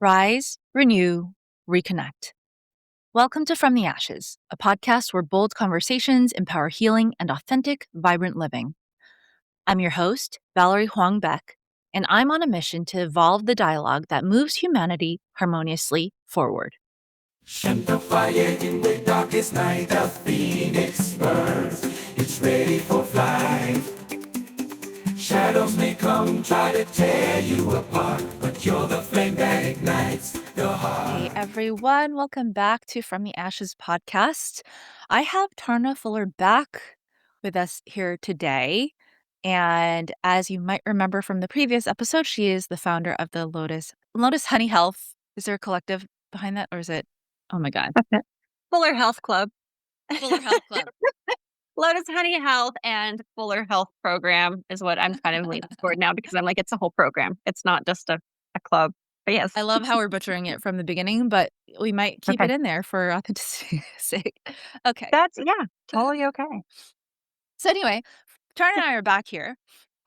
Rise, renew, reconnect. Welcome to From the Ashes, a podcast where bold conversations empower healing and authentic, vibrant living. I'm your host, Valerie Huang Beck, and I'm on a mission to evolve the dialogue that moves humanity harmoniously forward. And the fire in the darkest night, the phoenix burns. It's ready for flight. Shadows may come, try to tear you apart, but you're the flame that ignites the heart. Hey everyone, welcome back to From the Ashes podcast. I have Tarna Fuller back with us here today. And as you might remember from the previous episode, she is the founder of the Lotus Honey Health. Is there a collective behind that, or is it? Oh my God. Fuller Health Club. Fuller Health Club. Lotus Honey Health and Fuller Health Program is what I'm kind of leaning toward now, because I'm like, it's a whole program. It's not just a club. But yes. I love how we're butchering it from the beginning, but we might keep it in there for authenticity's sake. Okay. That's, totally okay. So anyway, Tarna and I are back here,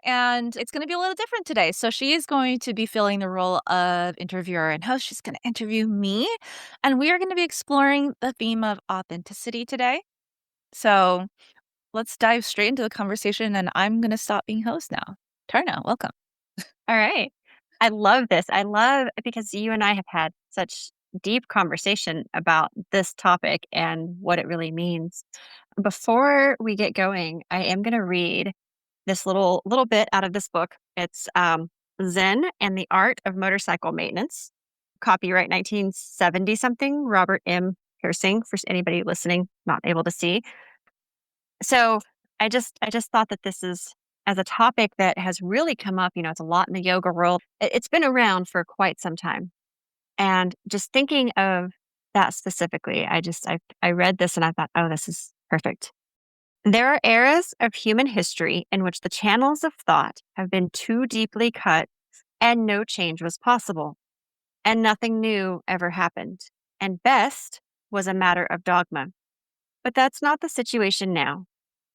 and it's going to be a little different today. So she is going to be filling the role of interviewer and host. She's going to interview me, and we are going to be exploring the theme of authenticity today. So let's dive straight into the conversation, and I'm going to stop being host now. Tarna, welcome. All right. I love this. I love because you and I have had such deep conversation about this topic and what it really means. Before we get going, I am going to read this little bit out of this book. It's Zen and the Art of Motorcycle Maintenance, copyright 1970 something, Robert M. Piercing, for anybody listening not able to see. So I just thought that this is, as a topic that has really come up, it's a lot in the yoga world. It's been around for quite some time. And just thinking of that specifically, I read this and I thought, oh, this is perfect. There are eras of human history in which the channels of thought have been too deeply cut and no change was possible, and nothing new ever happened, and best was a matter of dogma. But that's not the situation now.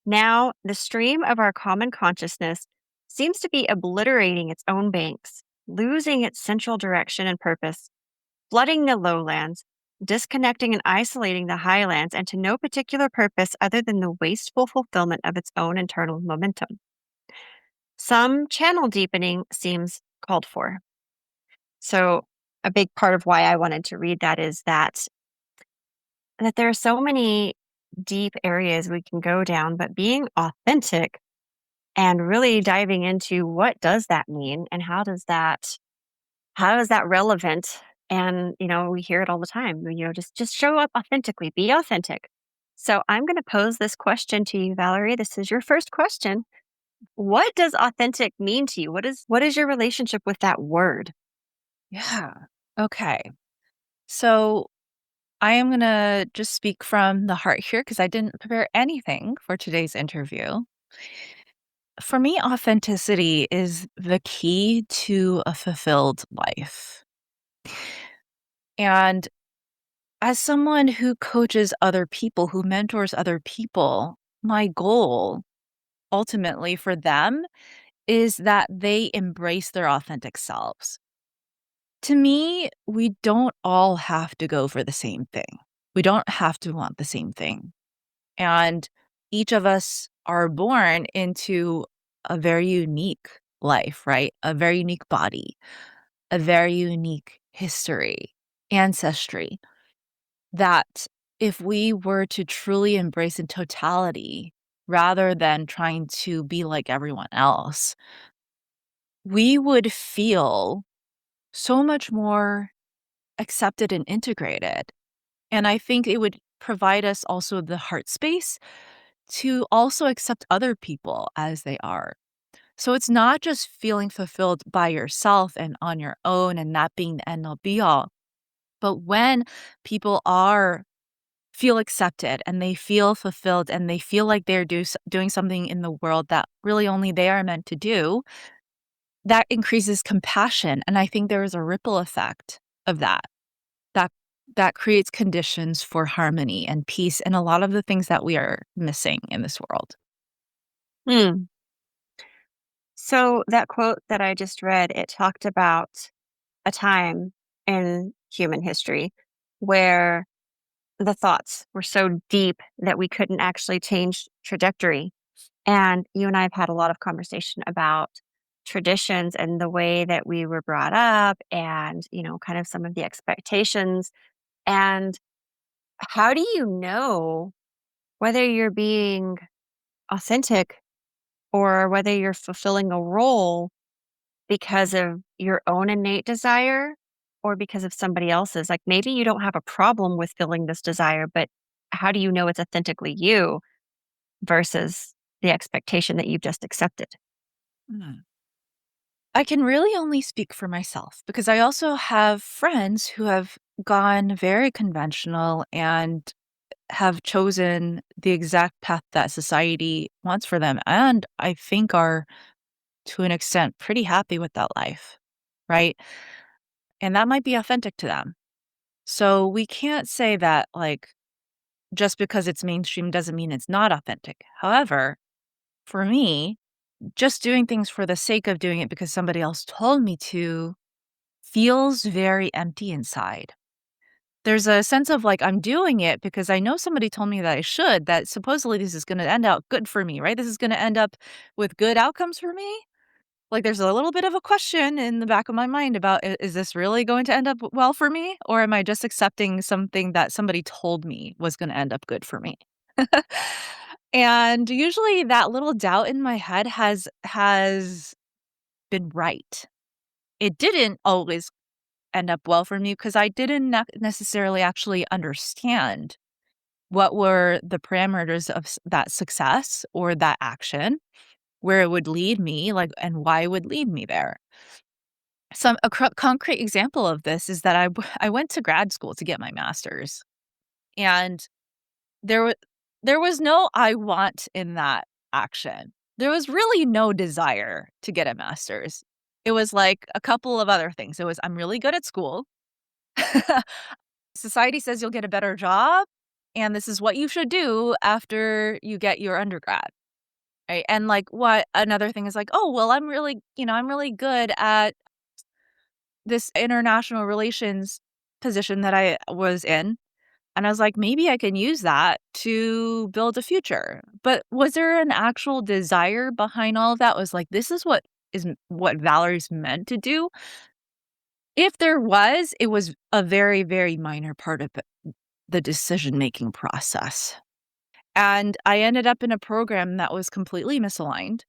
Now, the stream of our common consciousness seems to be obliterating its own banks, losing its central direction and purpose, flooding the lowlands, disconnecting and isolating the highlands, and to no particular purpose other than the wasteful fulfillment of its own internal momentum. Some channel deepening seems called for. So a big part of why I wanted to read that is that there are so many deep areas we can go down, but being authentic and really diving into what does that mean and how is that relevant. And, we hear it all the time, just show up authentically, be authentic. So I'm going to pose this question to you, Valerie. This is your first question. What does authentic mean to you? What is your relationship with that word? Yeah. Okay. So I am going to just speak from the heart here because I didn't prepare anything for today's interview. For me, authenticity is the key to a fulfilled life. And as someone who coaches other people, who mentors other people, my goal ultimately for them is that they embrace their authentic selves. To me, we don't all have to go for the same thing. We don't have to want the same thing. And each of us are born into a very unique life, right? A very unique body, a very unique history, ancestry, that if we were to truly embrace in totality, rather than trying to be like everyone else, we would feel so much more accepted and integrated. And I think it would provide us also the heart space to also accept other people as they are. So it's not just feeling fulfilled by yourself and on your own and that being the end all be all. But when people feel accepted and they feel fulfilled and they feel like they're doing something in the world that really only they are meant to do, that increases compassion. And I think there is a ripple effect of that creates conditions for harmony and peace and a lot of the things that we are missing in this world. So that quote that I just read, it talked about a time in human history where the thoughts were so deep that we couldn't actually change trajectory. And you and I have had a lot of conversation about traditions and the way that we were brought up and, kind of some of the expectations. And how do you know whether you're being authentic or whether you're fulfilling a role because of your own innate desire or because of somebody else's? Like maybe you don't have a problem with feeling this desire, but how do you know it's authentically you versus the expectation that you've just accepted? Mm. I can really only speak for myself because I also have friends who have gone very conventional and have chosen the exact path that society wants for them, and I think are, to an extent, pretty happy with that life, right? And that might be authentic to them. So we can't say that, like, just because it's mainstream doesn't mean it's not authentic. However, for me, just doing things for the sake of doing it because somebody else told me to feels very empty inside. There's a sense of, like, I'm doing it because I know somebody told me that I should, that supposedly this is gonna end out good for me, right? This is gonna end up with good outcomes for me. Like, there's a little bit of a question in the back of my mind about, is this really going to end up well for me? Or am I just accepting something that somebody told me was gonna end up good for me? And usually that little doubt in my head has been right. It didn't always end up well for me because I didn't necessarily actually understand what were the parameters of that success or that action, where it would lead me, like, and why it would lead me there. Some a concrete example of this is that I went to grad school to get my master's, and there was there was no "I want" in that action. There was really no desire to get a master's. It was like a couple of other things. It was, "I'm really good at school." Society says you'll get a better job, and this is what you should do after you get your undergrad, right? And, like, what another thing is like, "Oh, well, I'm really good at this international relations position that I was in." And I was like, "Maybe I can use that to build a future." But was there an actual desire behind all of that? Was like, "This is what Valerie's meant to do?" If there was, it was a very, very minor part of the decision-making process. And I ended up in a program that was completely misaligned,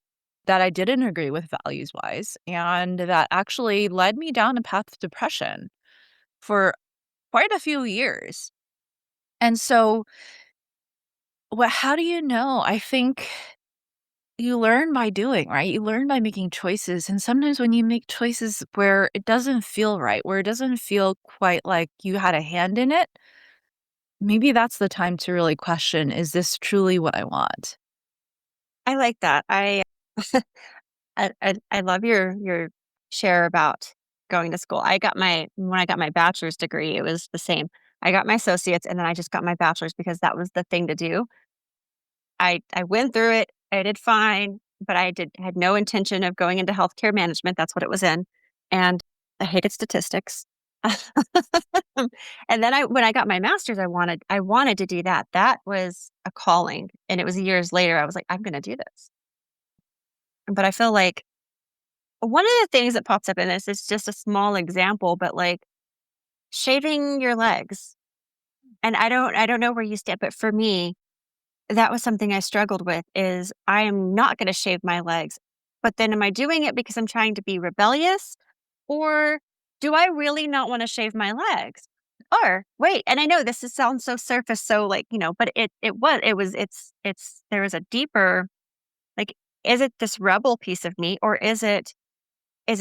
that I didn't agree with values-wise, and that actually led me down a path of depression for quite a few years. And so, how do you know? I think you learn by doing, right? You learn by making choices, and sometimes when you make choices where it doesn't feel right, where it doesn't feel quite like you had a hand in it, maybe that's the time to really question, is this truly what I want? I like that. I love your share about going to school. When I got my bachelor's degree, it was the same. I got my associates and then I just got my bachelor's because that was the thing to do. I went through it. I did fine, but had no intention of going into healthcare management. That's what it was in. And I hated statistics. And then when I got my master's, I wanted to do that. That was a calling. And it was years later. I was like, I'm gonna do this. But I feel like one of the things that pops up in this is just a small example, but like shaving your legs. And I don't know where you stand, but for me, that was something I struggled with is I am not going to shave my legs. But then am I doing it because I'm trying to be rebellious or do I really not want to shave my legs? Or wait, and I know sounds so surface, so like, but it's there is a deeper, like, is it this rebel piece of me or is it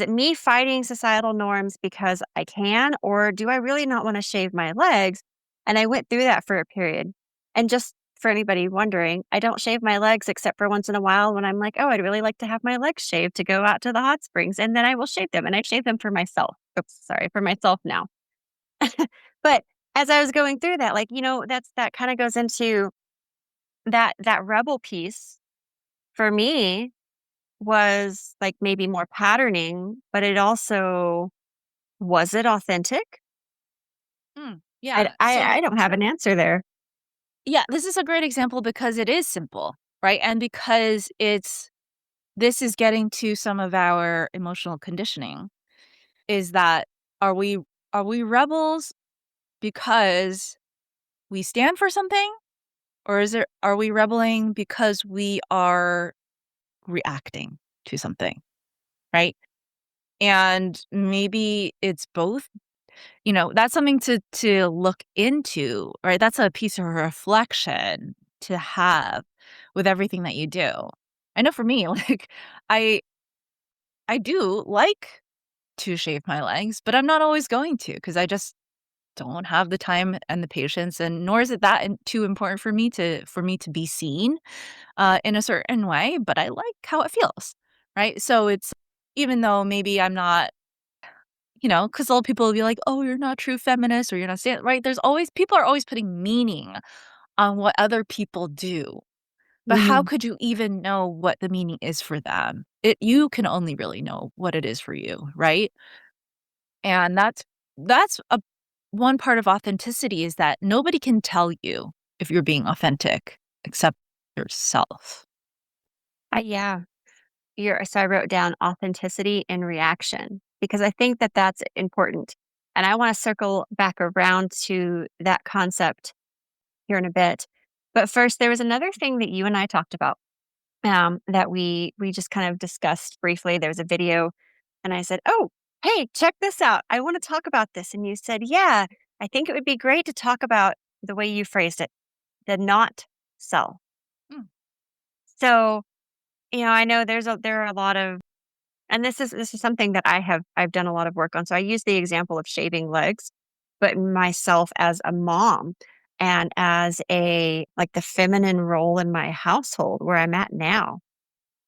me fighting societal norms because I can, or do I really not want to shave my legs? And I went through that for a period. And just for anybody wondering, I don't shave my legs except for once in a while when I'm like, oh, I'd really like to have my legs shaved to go out to the hot springs. And then I will shave them. And I shave them for myself. Oops, sorry, for myself now. But as I was going through that, like, that kind of goes into that rebel piece for me was like maybe more patterning, but it also was it authentic? Yeah. I don't have an answer there. Yeah, this is a great example because it is simple, right? And because this is getting to some of our emotional conditioning is that are we are we rebels because we stand for something, or are we rebelling because we are reacting to something, right? And maybe it's both. That's something to look into, right? That's a piece of reflection to have with everything that you do. I know for me, like I I do like to shave my legs, but I'm not always going to because I just don't have the time and the patience, and nor is it that too important for me to be seen in a certain way. But I like how it feels, right? So it's even though maybe I'm not, because all people will be like, "Oh, you're not true feminist," or "You're not stand," right? There's always people are always putting meaning on what other people do. But how Mhm. could you even know what the meaning is for them? You can only really know what it is for you, right? And that's a one part of authenticity is that nobody can tell you if you're being authentic except yourself. Yeah. So I wrote down authenticity and reaction because I think that that's important. And I want to circle back around to that concept here in a bit. But first, there was another thing that you and I talked about that we just kind of discussed briefly. There was a video, and I said, "Oh, hey, check this out. I want to talk about this." And you said, "Yeah, I think it would be great to talk about the way you phrased it, the not self." Mm, So, I know there are a lot of, and this is something that I've done a lot of work on. So I use the example of shaving legs, but myself as a mom and as a like the feminine role in my household where I'm at now.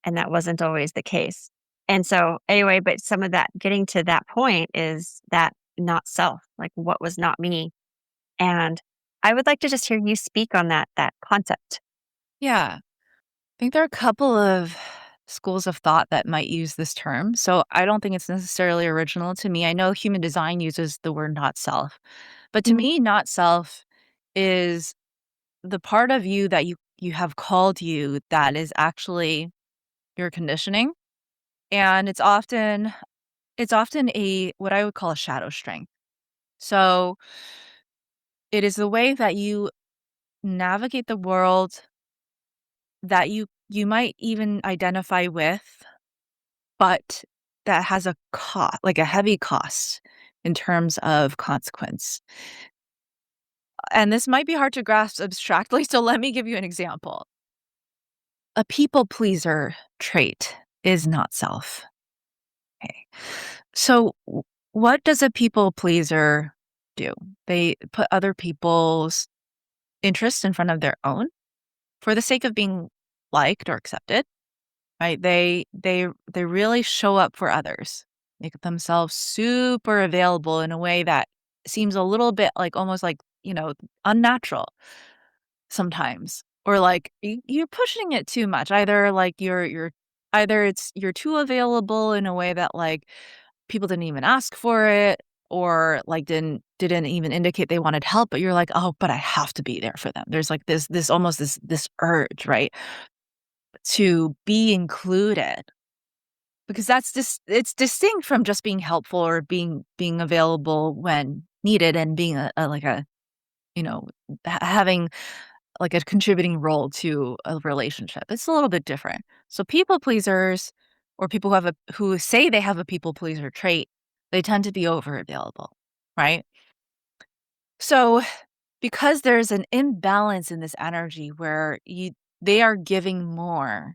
And that wasn't always the case. And so anyway, but some of that getting to that point is that not self, like what was not me. And I would like to just hear you speak on that concept. yeah. I think there are a couple of schools of thought that might use this term. So I don't think it's necessarily original to me. I know human design uses the word not self. But to Mhm. me, not self is the part of you that you have called you that is actually your conditioning. And it's often a what I would call a shadow strength. So it is the way that you navigate the world that you might even identify with, but that has a cost, like a heavy cost in terms of consequence. And this might be hard to grasp abstractly, so let me give you an example. A people pleaser trait is not self. Okay. So what does a people pleaser do? They put other people's interests in front of their own for the sake of being liked or accepted, right? They really show up for others, make themselves super available in a way that seems a little bit like almost like, unnatural sometimes. Or like you're pushing it too much. Either like you're too available in a way that like people didn't even ask for it, or like didn't even indicate they wanted help, but you're like, "Oh, but I have to be there for them." There's like this almost this urge, right? To be included because that's just it's distinct from just being helpful or being available when needed and being like a, you know, having like a contributing role to a relationship. It's a little bit different. So people pleasers or people who say they have a people pleaser trait, they tend to be over available, right? So because there's an imbalance in this energy where they are giving more.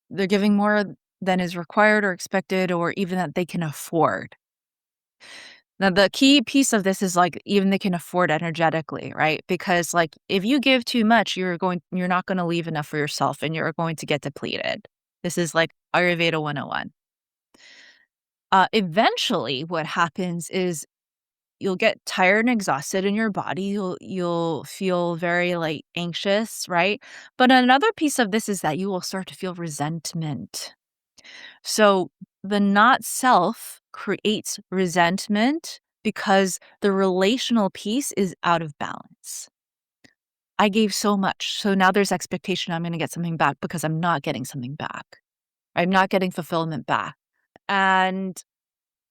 They're giving more than is required or expected or even that they can afford. Now, the key piece of this is like even they can afford energetically, right? Because like if you give too much, you're not going to leave enough for yourself and you're going to get depleted. This is like Ayurveda 101. Eventually what happens is you'll get tired and exhausted in your body. You'll feel very like anxious, right? But another piece of this is that you will start to feel resentment. So the not self creates resentment because the relational piece is out of balance. I gave so much. So now there's expectation I'm going to get something back because I'm not getting something back. I'm not getting fulfillment back. And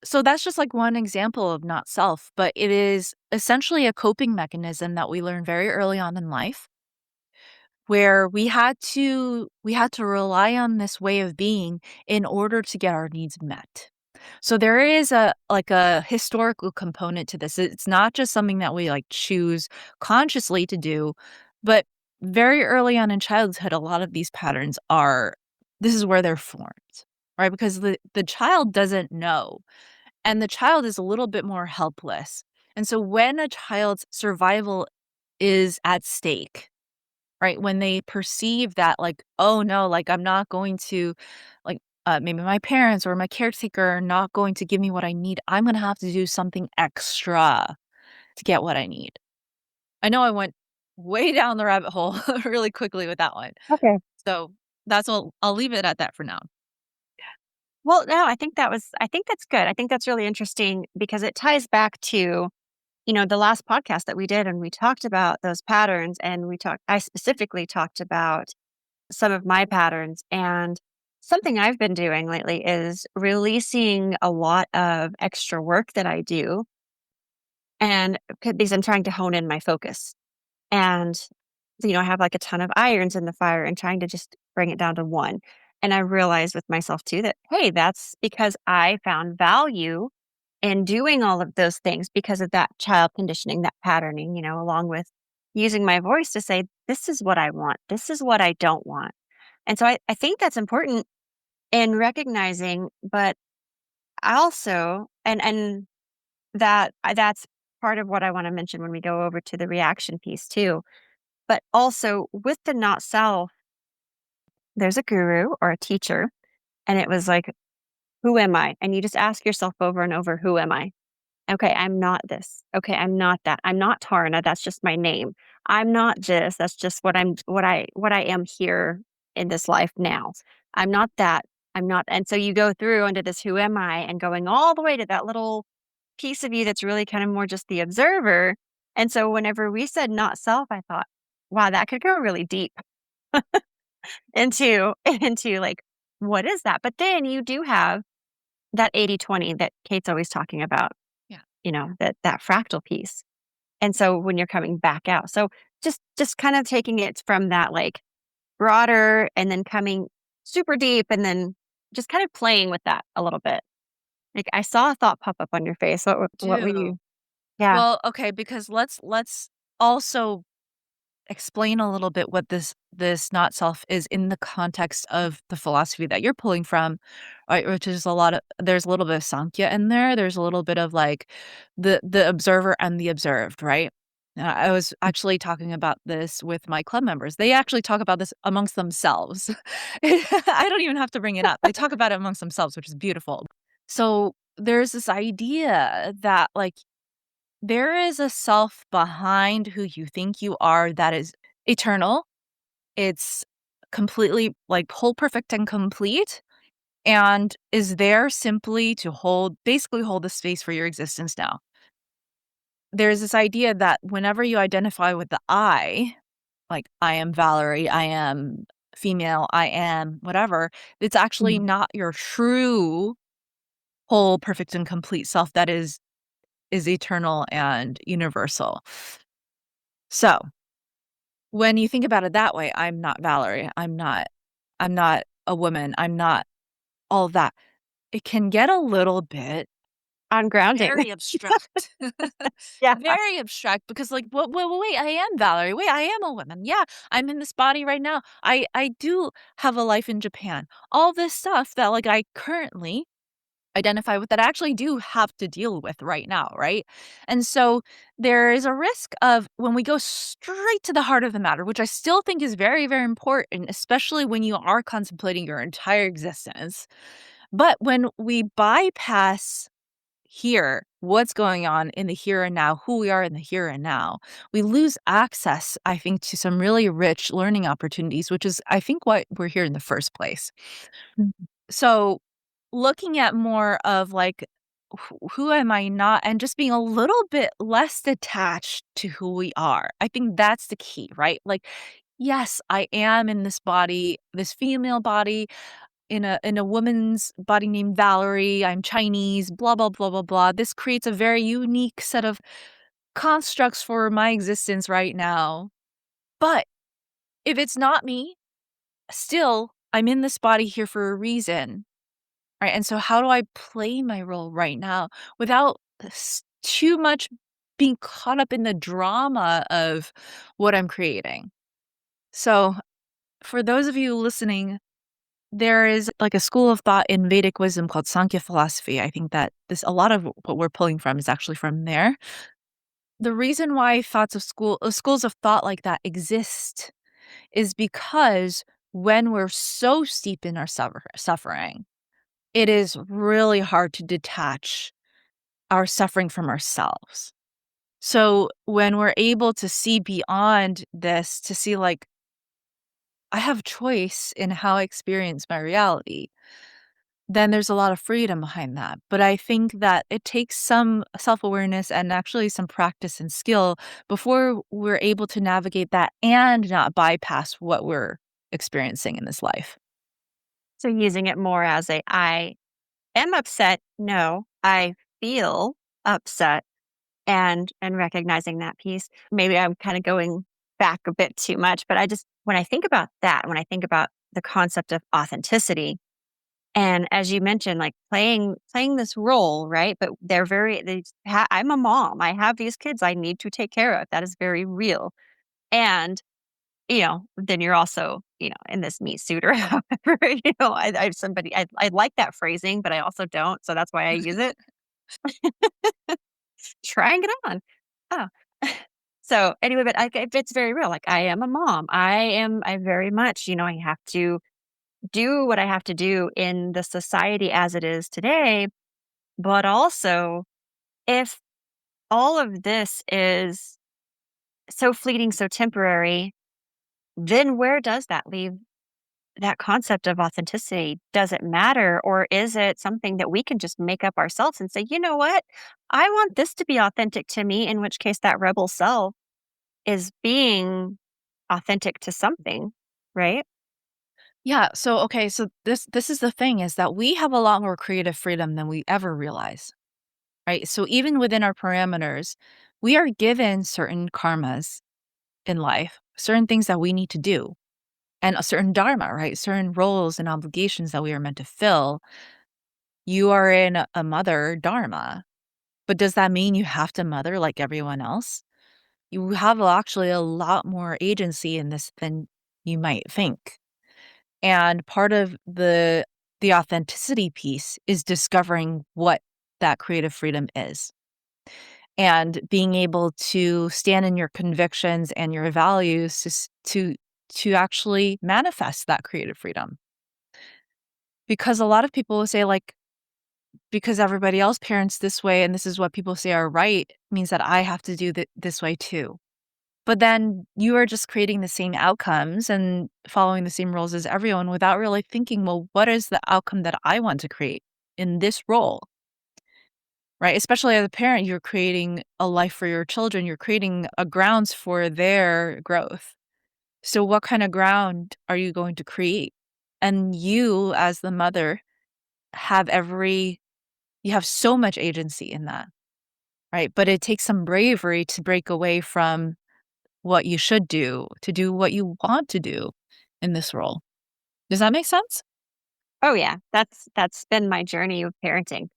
so that's just like one example of not self, but it is essentially a coping mechanism that we learn very early on in life where we had to rely on this way of being in order to get our needs met. So there is a historical component to this. It's not just something that we like choose consciously to do, but very early on in childhood, a lot of these patterns are this is where they're formed, right? Because the child doesn't know, and the child is a little bit more helpless. And so when a child's survival is at stake, right? When they perceive that like, "Oh, no, like, I'm not going to like, maybe my parents or my caretaker are not going to give me what I need. I'm gonna have to do something extra to get what I need." I know I went way down the rabbit hole really quickly with that one. Okay. So, that's all I'll leave it at that for now. Well, no, I think that's good. I think that's really interesting because it ties back to, the last podcast that we did and we talked about those patterns and I specifically talked about some of my patterns, and something I've been doing lately is releasing a lot of extra work that I do and because I'm trying to hone in my focus. And, I have like a ton of irons in the fire and trying to just bring it down to one. And I realized with myself too that, hey, that's because I found value in doing all of those things because of that child conditioning, that patterning, along with using my voice to say, this is what I want, this is what I don't want. And so I think that's important in recognizing, but also, and that's part of what I want to mention when we go over to the reaction piece too. But also with the not self, there's a guru or a teacher, and it was like, who am I? And you just ask yourself over and over, who am I? Okay, I'm not this. Okay, I'm not that. I'm not Tarna. That's just my name. I'm not this. That's just what I am here in this life now. I'm not that. I'm not. And so you go through into this who am I and going all the way to that little piece of you that's really kind of more just the observer. And so whenever we said not self, I thought, wow, that could go really deep into into like what is that? But then you do have that 80/20 that Kate's always talking about, Yeah. that fractal piece. And so when you're coming back out. So just kind of taking it from that like broader and then coming super deep and then just kind of playing with that a little bit. Like I saw a thought pop up on your face. What were Do. you? Yeah. Well, okay, because let's also explain a little bit what this not self is in the context of the philosophy that you're pulling from, right? Which is there's a little bit of Sankhya in there. There's a little bit of like the observer and the observed, right? I was actually talking about this with my club members. They actually talk about this amongst themselves. I don't even have to bring it up. They talk about it amongst themselves, which is beautiful. So there's this idea that like there is a self behind who you think you are that is eternal. It's completely, like, whole, perfect, and complete, and is there simply to basically hold the space for your existence now. There's this idea that whenever you identify with the I, like, "I am Valerie, I am female, I am whatever," it's actually Mhm. not your true, whole, perfect, and complete self that is eternal and universal. So when you think about it that way, I'm not Valerie. I'm not a woman. I'm not all of that. It can get a little bit On grounding. very abstract. Yeah. Very abstract because like, wait, I am Valerie. Wait, I am a woman. Yeah, I'm in this body right now. I do have a life in Japan. All this stuff that like I currently identify with that I actually do have to deal with right now, right? And so there is a risk of when we go straight to the heart of the matter, which I still think is very, very important, especially when you are contemplating your entire existence. But when we bypass here, what's going on in the here and now, who we are in the here and now, we lose access, I think, to some really rich learning opportunities, which is, I think, why we're here in the first place. Mhm. So looking at more of like who am I not, and just being a little bit less attached to who we are. I think that's the key, right? Like, yes, I am in this body, this female body, in a woman's body named Valerie. I'm Chinese, blah blah blah blah blah. This creates a very unique set of constructs for my existence right now. But if it's not me, still I'm in this body here for a reason. Right, and so how do I play my role right now without too much being caught up in the drama of what I'm creating? So, for those of you listening, there is like a school of thought in Vedic wisdom called Sankhya philosophy. I think that this a lot of what we're pulling from is actually from there. The reason why thoughts of schools of thought like that exist is because when we're so steep in our suffering, it is really hard to detach our suffering from ourselves. So when we're able to see beyond this, to see like, I have choice in how I experience my reality, then there's a lot of freedom behind that. But I think that it takes some self awareness and actually some practice and skill before we're able to navigate that and not bypass what we're experiencing in this life. So using it more as I am upset. No, I feel upset and recognizing that piece. Maybe I'm kind of going back a bit too much, but I just when I think about that, when I think about the concept of authenticity, and as you mentioned, like playing this role, right? But I'm a mom. I have these kids I need to take care of. That is very real. And then you're also, in this meat suit or however, I like that phrasing, but I also don't. So that's why I use it. Trying it on. Oh. So anyway, but it's very real. Like I am a mom. I very much, I have to do what I have to do in the society as it is today. But also, if all of this is so fleeting, so temporary, then where does that leave that concept of authenticity? Does it matter? Or is it something that we can just make up ourselves and say, you know what? I want this to be authentic to me, in which case that rebel self is being authentic to something, right? Yeah, so okay, so this is the thing is that we have a lot more creative freedom than we ever realize, right? So even within our parameters, we are given certain karmas in life, certain things that we need to do, and a certain dharma, right? Certain roles and obligations that we are meant to fill. You are in a mother dharma, but does that mean you have to mother like everyone else? You have actually a lot more agency in this than you might think. And part of the authenticity piece is discovering what that creative freedom is and being able to stand in your convictions and your values to actually manifest that creative freedom. Because a lot of people will say like, because everybody else parents this way and this is what people say are right means that I have to do this way too. But then you are just creating the same outcomes and following the same rules as everyone without really thinking, well, what is the outcome that I want to create in this role? Right? Especially as a parent, you're creating a life for your children. You're creating a grounds for their growth. So what kind of ground are you going to create? And you as the mother have you have so much agency in that, right? But it takes some bravery to break away from what you should do, to do what you want to do in this role. Does that make sense? Oh yeah, that's been my journey of parenting.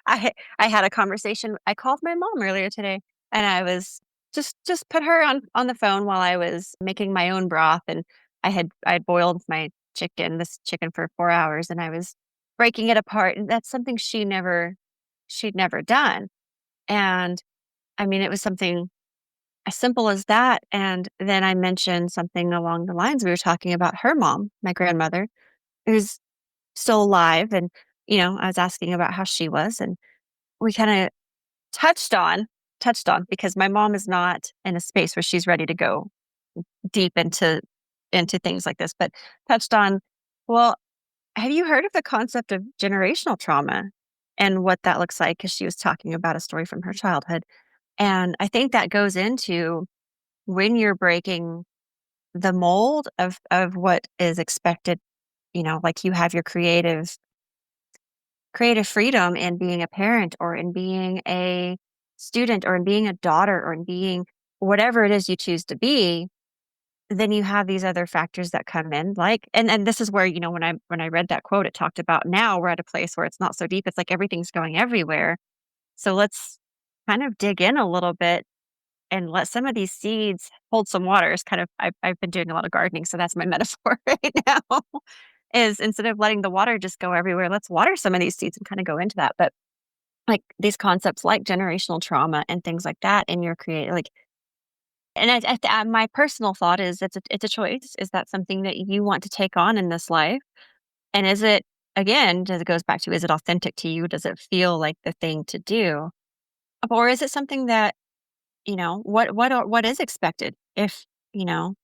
I had a conversation. I called my mom earlier today, and I was just put her on the phone while I was making my own broth, and I had boiled this chicken for 4 hours, and I was breaking it apart, and that's something she'd never done, and I mean, it was something as simple as that, and then I mentioned something along the lines we were talking about her mom, my grandmother, who's still alive, and I was asking about how she was, and we kind of touched on because my mom is not in a space where she's ready to go deep into things like this, but touched on, well, have you heard of the concept of generational trauma? and what that looks like because she was talking about a story from her childhood. And I think that goes into when you're breaking the mold of what is expected, like you have your creative freedom in being a parent or in being a student or in being a daughter or in being whatever it is you choose to be, then you have these other factors that come in, like, and this is where, when I read that quote, it talked about now we're at a place where it's not so deep. It's like everything's going everywhere. So let's kind of dig in a little bit and let some of these seeds hold some water. Is kind of I've been doing a lot of gardening, so that's my metaphor right now. Is instead of letting the water just go everywhere, let's water some of these seeds and kind of go into that. But like these concepts like generational trauma and things like that in your create like, and my personal thought is it's a choice. Is that something that you want to take on in this life? And is it, again, does it goes back to, is it authentic to you? Does it feel like the thing to do? Or is it something that, what is expected if, you know,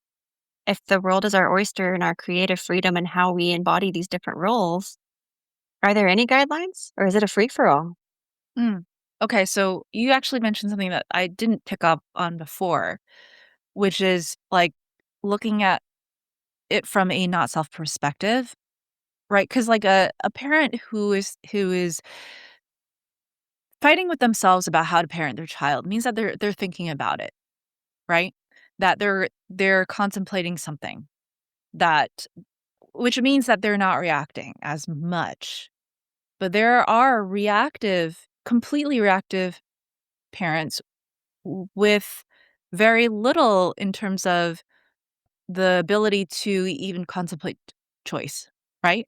if the world is our oyster and our creative freedom and how we embody these different roles, are there any guidelines or is it a free for all? Mm. Okay, so you actually mentioned something that I didn't pick up on before, which is like looking at it from a not self perspective, right? Because like a parent who is fighting with themselves about how to parent their child means that they're thinking about it, right? That they're contemplating something that which means that they're not reacting as much. But there are completely reactive parents with very little in terms of the ability to even contemplate choice, right?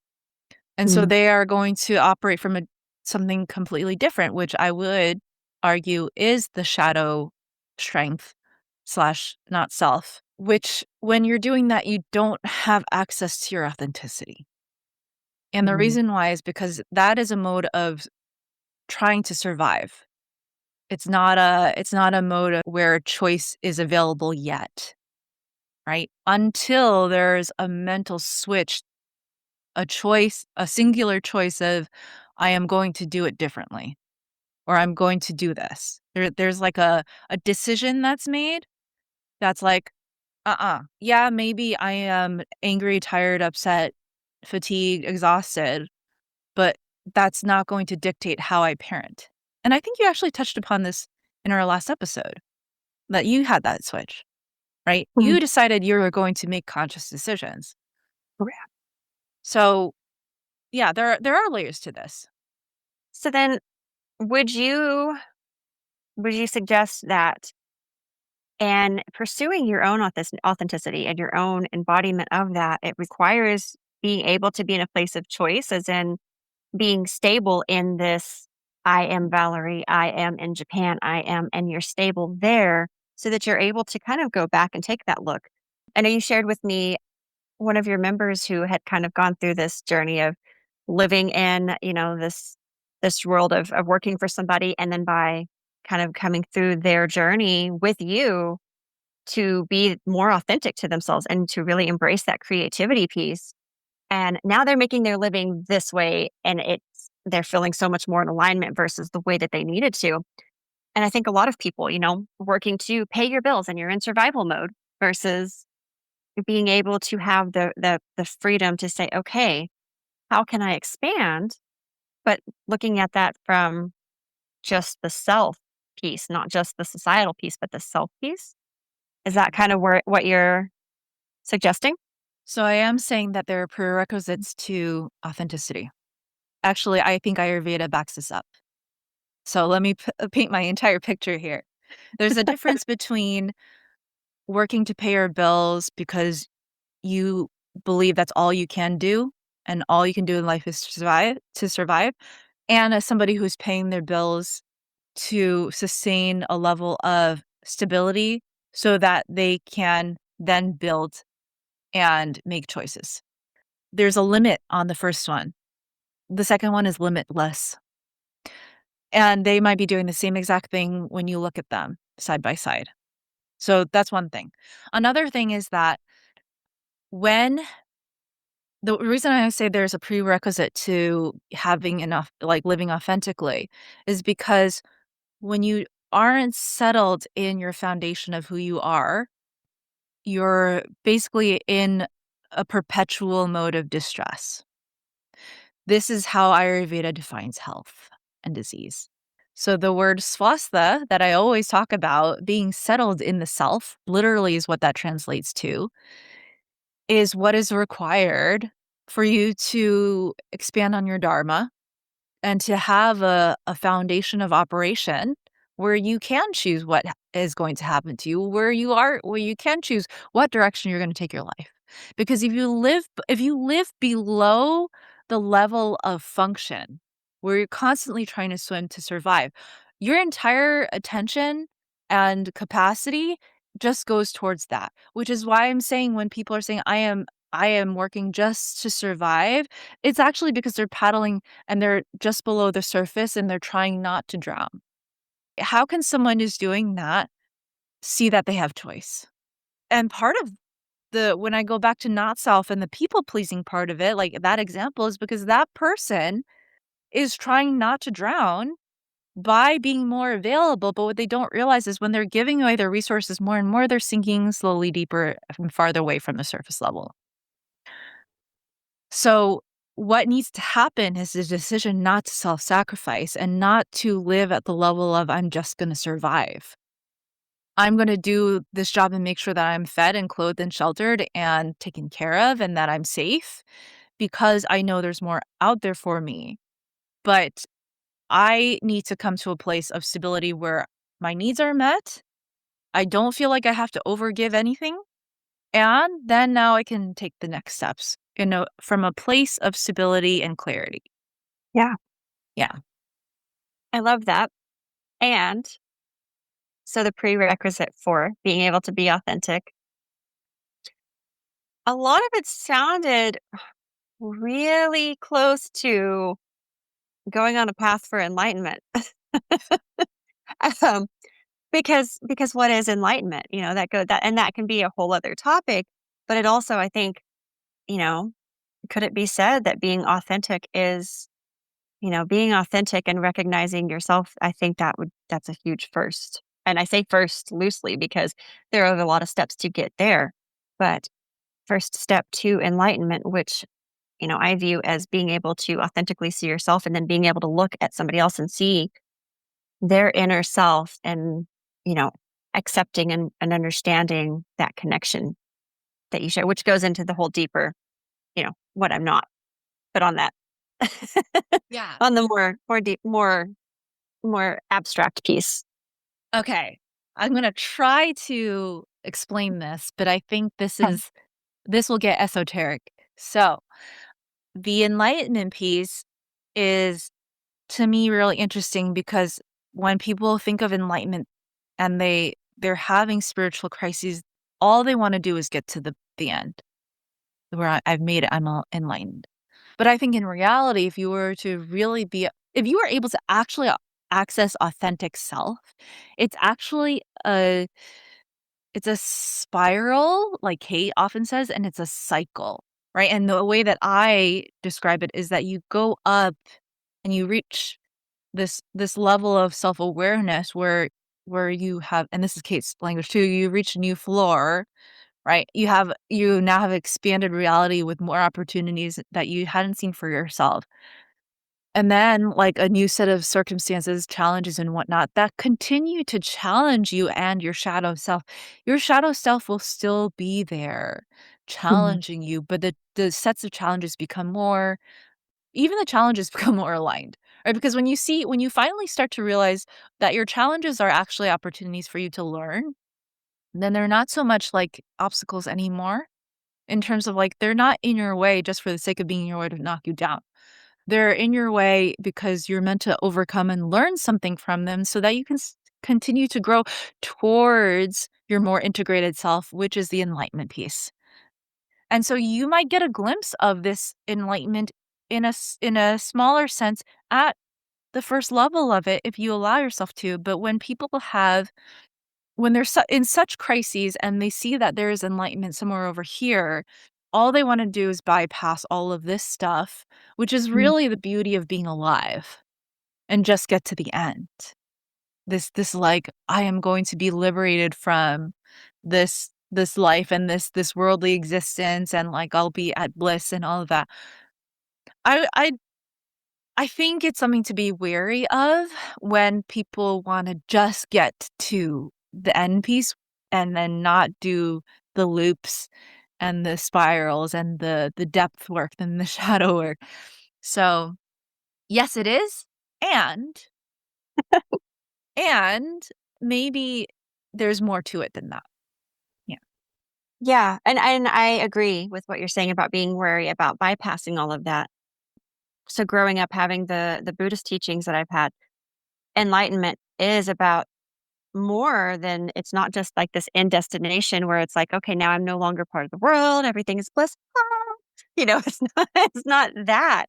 And so Mm, they are going to operate from something completely different, which I would argue is the shadow strength slash not self, which when you're doing that, you don't have access to your authenticity. And the mm, reason why is because that is a mode of trying to survive. It's not a mode where choice is available yet, right? Until there's a mental switch, a choice, a singular choice of I am going to do it differently or I'm going to do this. There's like a decision that's made that's like, yeah, maybe I am angry, tired, upset, fatigued, exhausted, but that's not going to dictate how I parent. And I think you actually touched upon this in our last episode that you had that switch, right? mhm. You decided you were going to make conscious decisions. Correct. So, yeah, there are layers to this. So then would you would you suggest that and pursuing your own authenticity and your own embodiment of that, it requires being able to be in a place of choice, as in being stable in this, I am Valerie, I am in Japan, I am, and you're stable there so that you're able to kind of go back and take that look. I know you shared with me one of your members who had kind of gone through this journey of living in, this world of working for somebody, and then by kind of coming through their journey with you to be more authentic to themselves and to really embrace that creativity piece. And now they're making their living this way and they're feeling so much more in alignment versus the way that they needed to. And I think a lot of people, working to pay your bills and you're in survival mode versus being able to have the freedom to say, okay, how can I expand? But looking at that from just the self piece, not just the societal piece, but the self piece. Is that kind of what you're suggesting? So I am saying that there are prerequisites to authenticity. Actually, I think Ayurveda backs this up. So let me paint my entire picture here. There's a difference between working to pay your bills because you believe that's all you can do and all you can do in life is to survive, and as somebody who's paying their bills to sustain a level of stability so that they can then build and make choices. There's a limit on the first one. The second one is limitless. And they might be doing the same exact thing when you look at them side by side. So that's one thing. Another thing is that when the reason I say there's a prerequisite to having enough, like living authentically, is because when you aren't settled in your foundation of who you are, you're basically in a perpetual mode of distress. This is how Ayurveda defines health and disease. So the word svastha that I always talk about, being settled in the self, literally is what that translates to, is what is required for you to expand on your dharma and to have a foundation of operation where you can choose what is going to happen to you, where you can choose what direction you're going to take your life. Because if you live below the level of function where you're constantly trying to swim to survive, your entire attention and capacity just goes towards that, which is why I'm saying when people are saying I am working just to survive, it's actually because they're paddling and they're just below the surface and they're trying not to drown. How can someone who's doing that see that they have choice? And part of when I go back to not self and the people pleasing part of it, like that example, is because that person is trying not to drown by being more available. But what they don't realize is when they're giving away their resources more and more, they're sinking slowly deeper and farther away from the surface level. So, what needs to happen is a decision not to self sacrifice and not to live at the level of, I'm just going to survive. I'm going to do this job and make sure that I'm fed and clothed and sheltered and taken care of and that I'm safe because I know there's more out there for me. But I need to come to a place of stability where my needs are met. I don't feel like I have to overgive anything. And then now I can take the next steps, from a place of stability and clarity. Yeah, Yeah. I love that. And so the prerequisite for being able to be authentic, a lot of it sounded really close to going on a path for enlightenment. um, because what is enlightenment? That can be a whole other topic. But it also, I think, you know, could it be said that being authentic and recognizing yourself? I think that's a huge first. And I say first loosely because there are a lot of steps to get there. But first step to enlightenment, which I view as being able to authentically see yourself and then being able to look at somebody else and see their inner self and, you know, accepting and understanding that connection that you share, which goes into the whole deeper, what I'm not, but on that, Yeah. on the more deep, more abstract piece. Okay. I'm going to try to explain this, but I think Okay. this will get esoteric. So, the enlightenment piece is to me really interesting because when people think of enlightenment and they're having spiritual crises, all they want to do is get to the end where I've made it, I'm all enlightened. But I think in reality, if you were able to actually access authentic self, it's actually it's a spiral, like Kate often says, and it's a cycle, right? And the way that I describe it is that you go up and you reach this level of self-awareness where you have, and this is Kate's language too, you reach a new floor, right? You now have expanded reality with more opportunities that you hadn't seen for yourself. And then, like, a new set of circumstances, challenges, and whatnot that continue to challenge you and your shadow self. Your shadow self will still be there Mhm. challenging you, but the sets of challenges become more, even the challenges become more aligned, right? Because when you finally start to realize that your challenges are actually opportunities for you to learn, then they're not so much like obstacles anymore in terms of like, they're not in your way just for the sake of being in your way to knock you down. They're in your way because you're meant to overcome and learn something from them so that you can continue to grow towards your more integrated self, which is the enlightenment piece. And so you might get a glimpse of this enlightenment in a smaller sense at the first level of it if you allow yourself to. But when they're in such crises and they see that there is enlightenment somewhere over here, all they want to do is bypass all of this stuff, which is Mm. really the beauty of being alive, and just get to the end. This like, I am going to be liberated from this life and this worldly existence, and like I'll be at bliss and all of that. I think it's something to be wary of when people want to just get to the end piece and then not do the loops and the spirals and the depth work and the shadow work. So, yes, it is. And and maybe there's more to it than that. Yeah. Yeah, and I agree with what you're saying about being wary about bypassing all of that. So growing up having the Buddhist teachings that I've had, enlightenment is about more than it's not just like this end destination where it's like, okay, now I'm no longer part of the world, everything is bliss. It's not that.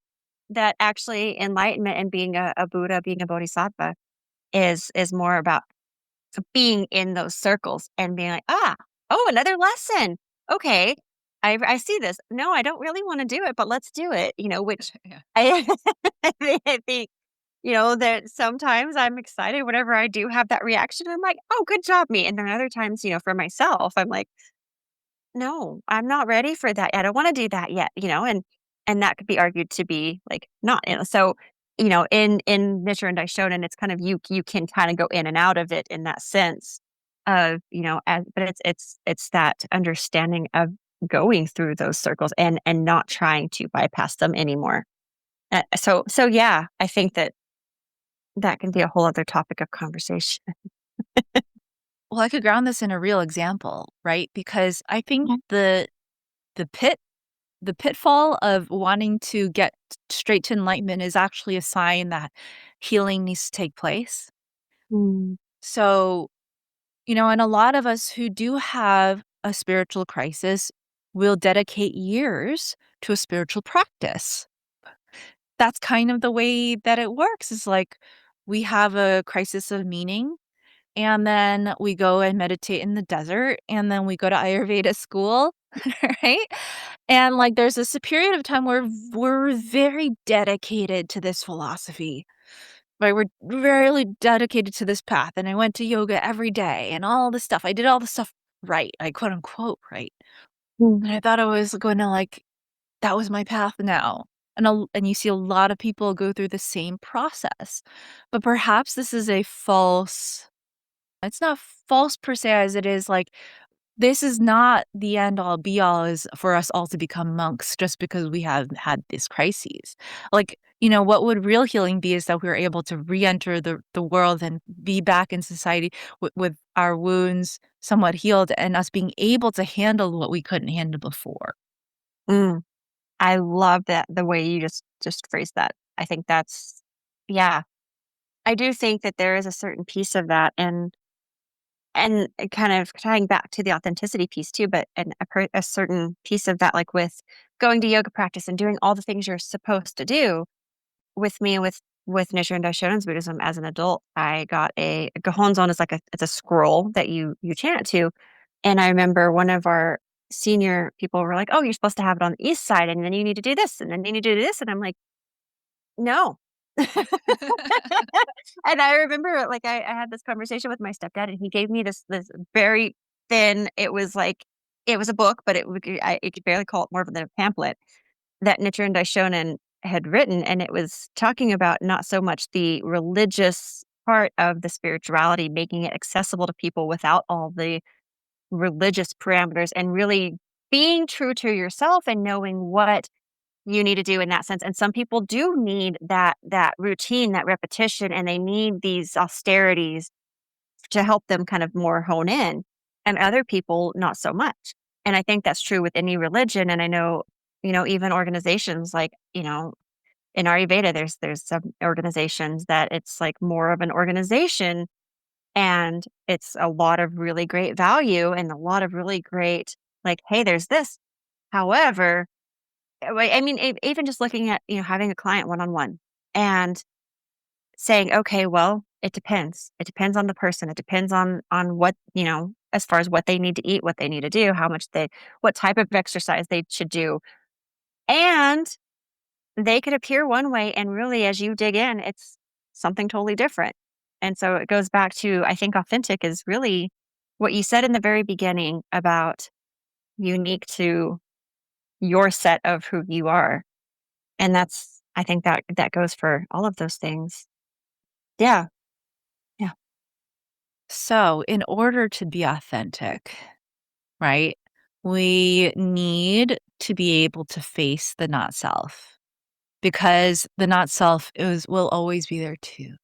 That actually enlightenment and being a Buddha, being a bodhisattva is more about being in those circles and being like, ah, oh, another lesson. Okay. I see this. No, I don't really want to do it, but let's do it, which Yeah. I, I think, that sometimes I'm excited whenever I do have that reaction. I'm like, oh, good job, me. And then other times, for myself, I'm like, no, I'm not ready for that. I don't want to do that yet, and that could be argued to be like not, so, in Nichiren Daishonin, it's kind of you can kind of go in and out of it in that sense of, but it's that understanding of going through those circles and not trying to bypass them anymore. So yeah, I think that can be a whole other topic of conversation. Well, I could ground this in a real example, right? Because I think Mhm. the pitfall of wanting to get straight to enlightenment is actually a sign that healing needs to take place. Mm, So, and a lot of us who do have a spiritual crisis will dedicate years to a spiritual practice. That's kind of the way that it works. Is like we have a crisis of meaning, and then we go and meditate in the desert, and then we go to Ayurveda school, right? And, like, there's this a period of time where we're very dedicated to this philosophy, right? We're really dedicated to this path, and I went to yoga every day and all this stuff. I did all the stuff right, like, quote, unquote, "right." mm, And I thought I was gonna, like, that was my path now. And you see a lot of people go through the same process. But perhaps this is a false, it's not false per se as it is like, this is not the end all be all is for us all to become monks just because we have had these crises. Like, what would real healing be is that we are able to re-enter the world and be back in society with our wounds somewhat healed and us being able to handle what we couldn't handle before. mm. I love that the way you just phrased that. I think that's yeah. I do think that there is a certain piece of that and kind of tying back to the authenticity piece too, but a certain piece of that, like with going to yoga practice and doing all the things you're supposed to do. With me with Nichiren Daishonin's Buddhism as an adult, I got a Gohonzon is like it's a scroll that you chant to, and I remember one of our senior people were like, "Oh, you're supposed to have it on the east side, and then you need to do this, and then you need to do this," and I'm like, "No." And I remember, like, I had this conversation with my stepdad, and he gave me this very thin. It was a book, but you could barely call it more than a pamphlet that Nichiren Daishonin had written, and it was talking about not so much the religious part of the spirituality, making it accessible to people without all the religious parameters, and really being true to yourself and knowing what you need to do in that sense. And some people do need that routine, that repetition, and they need these austerities to help them kind of more hone in, and other people not so much. And I think that's true with any religion. And I know, even organizations like, in Ayurveda, there's some organizations that it's like more of an organization, and it's a lot of really great value and a lot of really great, like, hey, there's this. However, I mean, even just looking at, having a client one on one and saying, okay, well, it depends. It depends on the person. It depends on what, as far as what they need to eat, what they need to do, what type of exercise they should do. And they could appear one way and really as you dig in, it's something totally different. And so it goes back to, I think authentic is really what you said in the very beginning about unique to your set of who you are. And I think that goes for all of those things. Yeah. Yeah. So, in order to be authentic, right, we need to be able to face the not self because the not self will always be there too,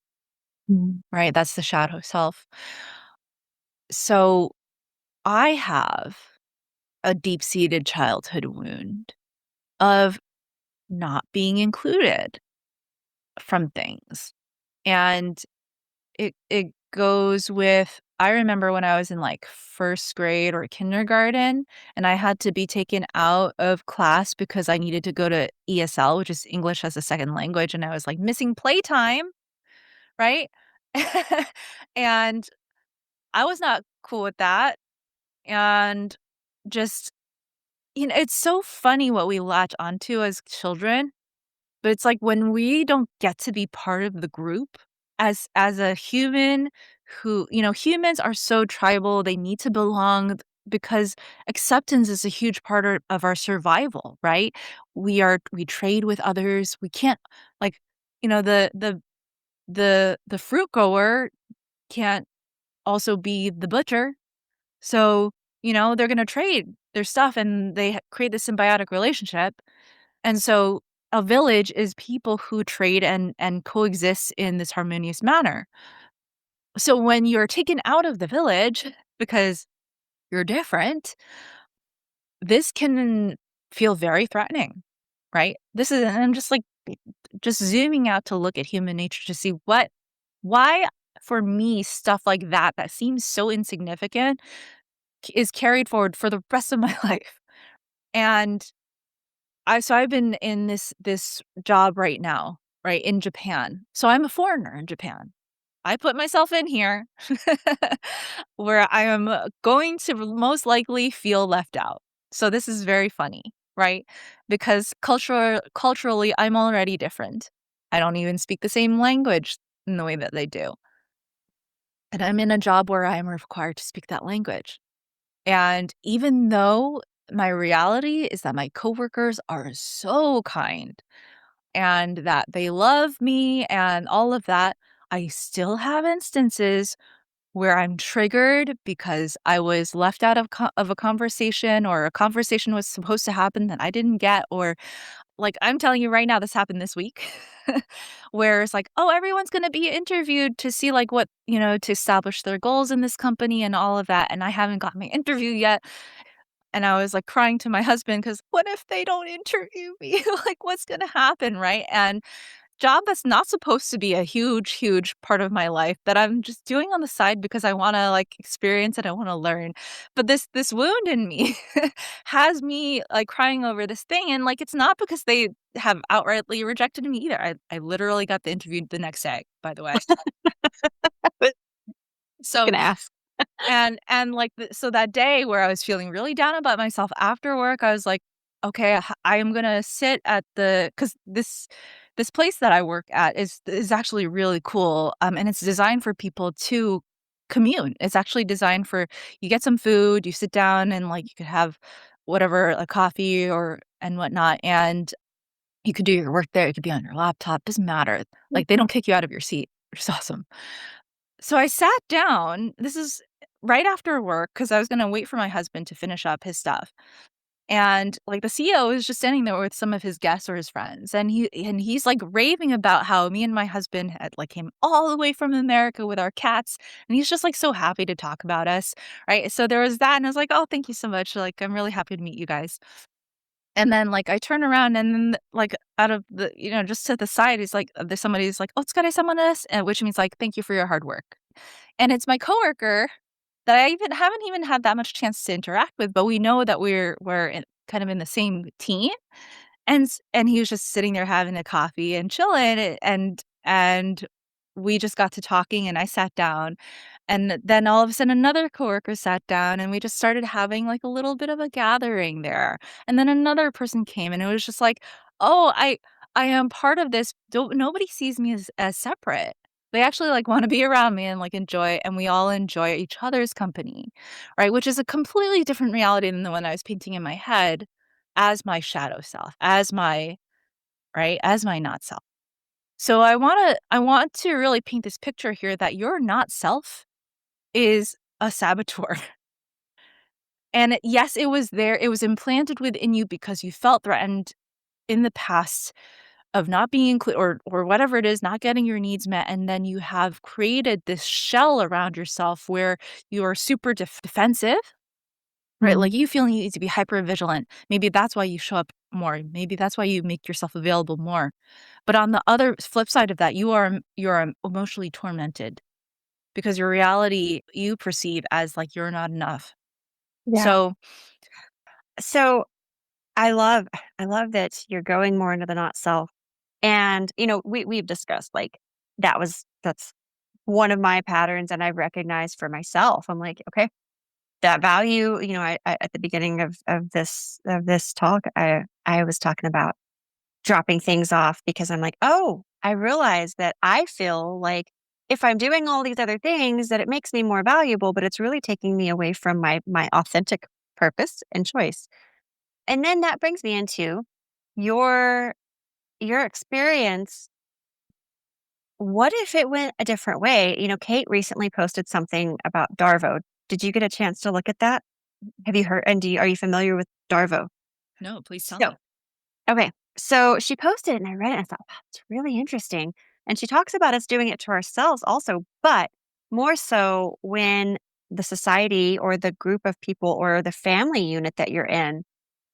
Mhm. right? That's the shadow self. So, I have a deep seated childhood wound of not being included from things. And it goes with I remember when I was in, like, 1st grade or kindergarten, and I had to be taken out of class because I needed to go to ESL, which is English as a second language, and I was, like, missing playtime, right? And I was not cool with that, and just it's so funny what we latch onto as children. But it's like when we don't get to be part of the group as a human who humans are so tribal, they need to belong because acceptance is a huge part of our survival, right? We trade with others. We can't like, the fruit grower can't also be the butcher. So, they're gonna trade their stuff and they create this symbiotic relationship. And so a village is people who trade and coexist in this harmonious manner. So when you're taken out of the village because you're different, this can feel very threatening, right? This is and I'm just like just zooming out to look at human nature to see why for me stuff like that seems so insignificant is carried forward for the rest of my life. And I've been in this job right now, right, in Japan. So I'm a foreigner in Japan. I put myself in here where I am going to most likely feel left out. So this is very funny, right? Because culturally I'm already different. I don't even speak the same language in the way that they do. And I'm in a job where I am required to speak that language. And even though my reality is that my coworkers are so kind and that they love me and all of that, I still have instances where I'm triggered because I was left out of a conversation or a conversation was supposed to happen that I didn't get or like I'm telling you right now this happened this week where it's like, "Oh, everyone's going to be interviewed to see like what, to establish their goals in this company and all of that and I haven't got my interview yet." And I was, like, crying to my husband because what if they don't interview me? Like, what's gonna happen, right? And job that's not supposed to be a huge, huge part of my life that I'm just doing on the side because I wanna, like, experience it, I wanna learn. But this wound in me has me, like, crying over this thing, and, like, it's not because they have outrightly rejected me either. I literally got the interview the next day, by the way. But So gonna ask. like, so that day where I was feeling really down about myself after work, I was like, "Okay, I am gonna sit at the because this place that I work at is actually really cool, and it's designed for people to commune. It's actually designed for you get some food, you sit down, and, like, you could have whatever, a coffee or and whatnot, and you could do your work there, you could be on your laptop, doesn't matter. Like, they don't kick you out of your seat, which is awesome. So I sat down. This is right after work because I was gonna wait for my husband to finish up his stuff. And, like, the CEO is just standing there with some of his guests or his friends, and he's, like, raving about how me and my husband had, like, came all the way from America with our cats, and he's just, like, so happy to talk about us, right? So there was that, and I was like, "Oh, thank you so much, like, I'm really happy to meet you guys." And then, like, I turn around and then, like, out of the just to the side, he's like there's somebody's like, "Otsukaresamades," and which means, like, "Thank you for your hard work." And it's my coworker that I even haven't even had that much chance to interact with, but we know that we're in kind of in the same team, and he was just sitting there having a coffee and chilling, and we just got to talking, and I sat down, And then all of a sudden another coworker sat down and we just started having like a little bit of a gathering there. And then another person came and it was just like, "Oh, I am part of this. Don't Nobody sees me as separate. They actually like want to be around me and like enjoy, and we all enjoy each other's company." Right? Which is a completely different reality than the one I was painting in my head as my shadow self, as my not self. So I want to really paint this picture here that your not self is a saboteur. And yes, it was there. It was implanted within you because you felt threatened in the past of not being included, or whatever it is, not getting your needs met. And then you have created this shell around yourself where you are super defensive, right? Like Mhm. you feel you need to be hyper vigilant. Maybe that's why you show up more. Maybe that's why you make yourself available more. But on the other flip side of that, you are emotionally tormented because your reality you perceive as like you're not enough. Yeah. So, So I love I love that you're going more into the not self. And, we've discussed like that's one of my patterns and I've recognized for myself. I'm like, okay, that value, I at the beginning of this talk, I was talking about dropping things off because I'm like, oh, I realize that I feel like if I'm doing all these other things that it makes me more valuable, but it's really taking me away from my authentic purpose and choice. And then that brings me into your your experience. What if it went a different way? Kate recently posted something about Darvo. Did you get a chance to look at that? Have you heard and are you familiar with Darvo? no, please tell So, me. okay. So she posted it and I read it and I thought, wow, it's really interesting. And she talks about us doing it to ourselves also, but more so when the society or the group of people or the family unit that you're in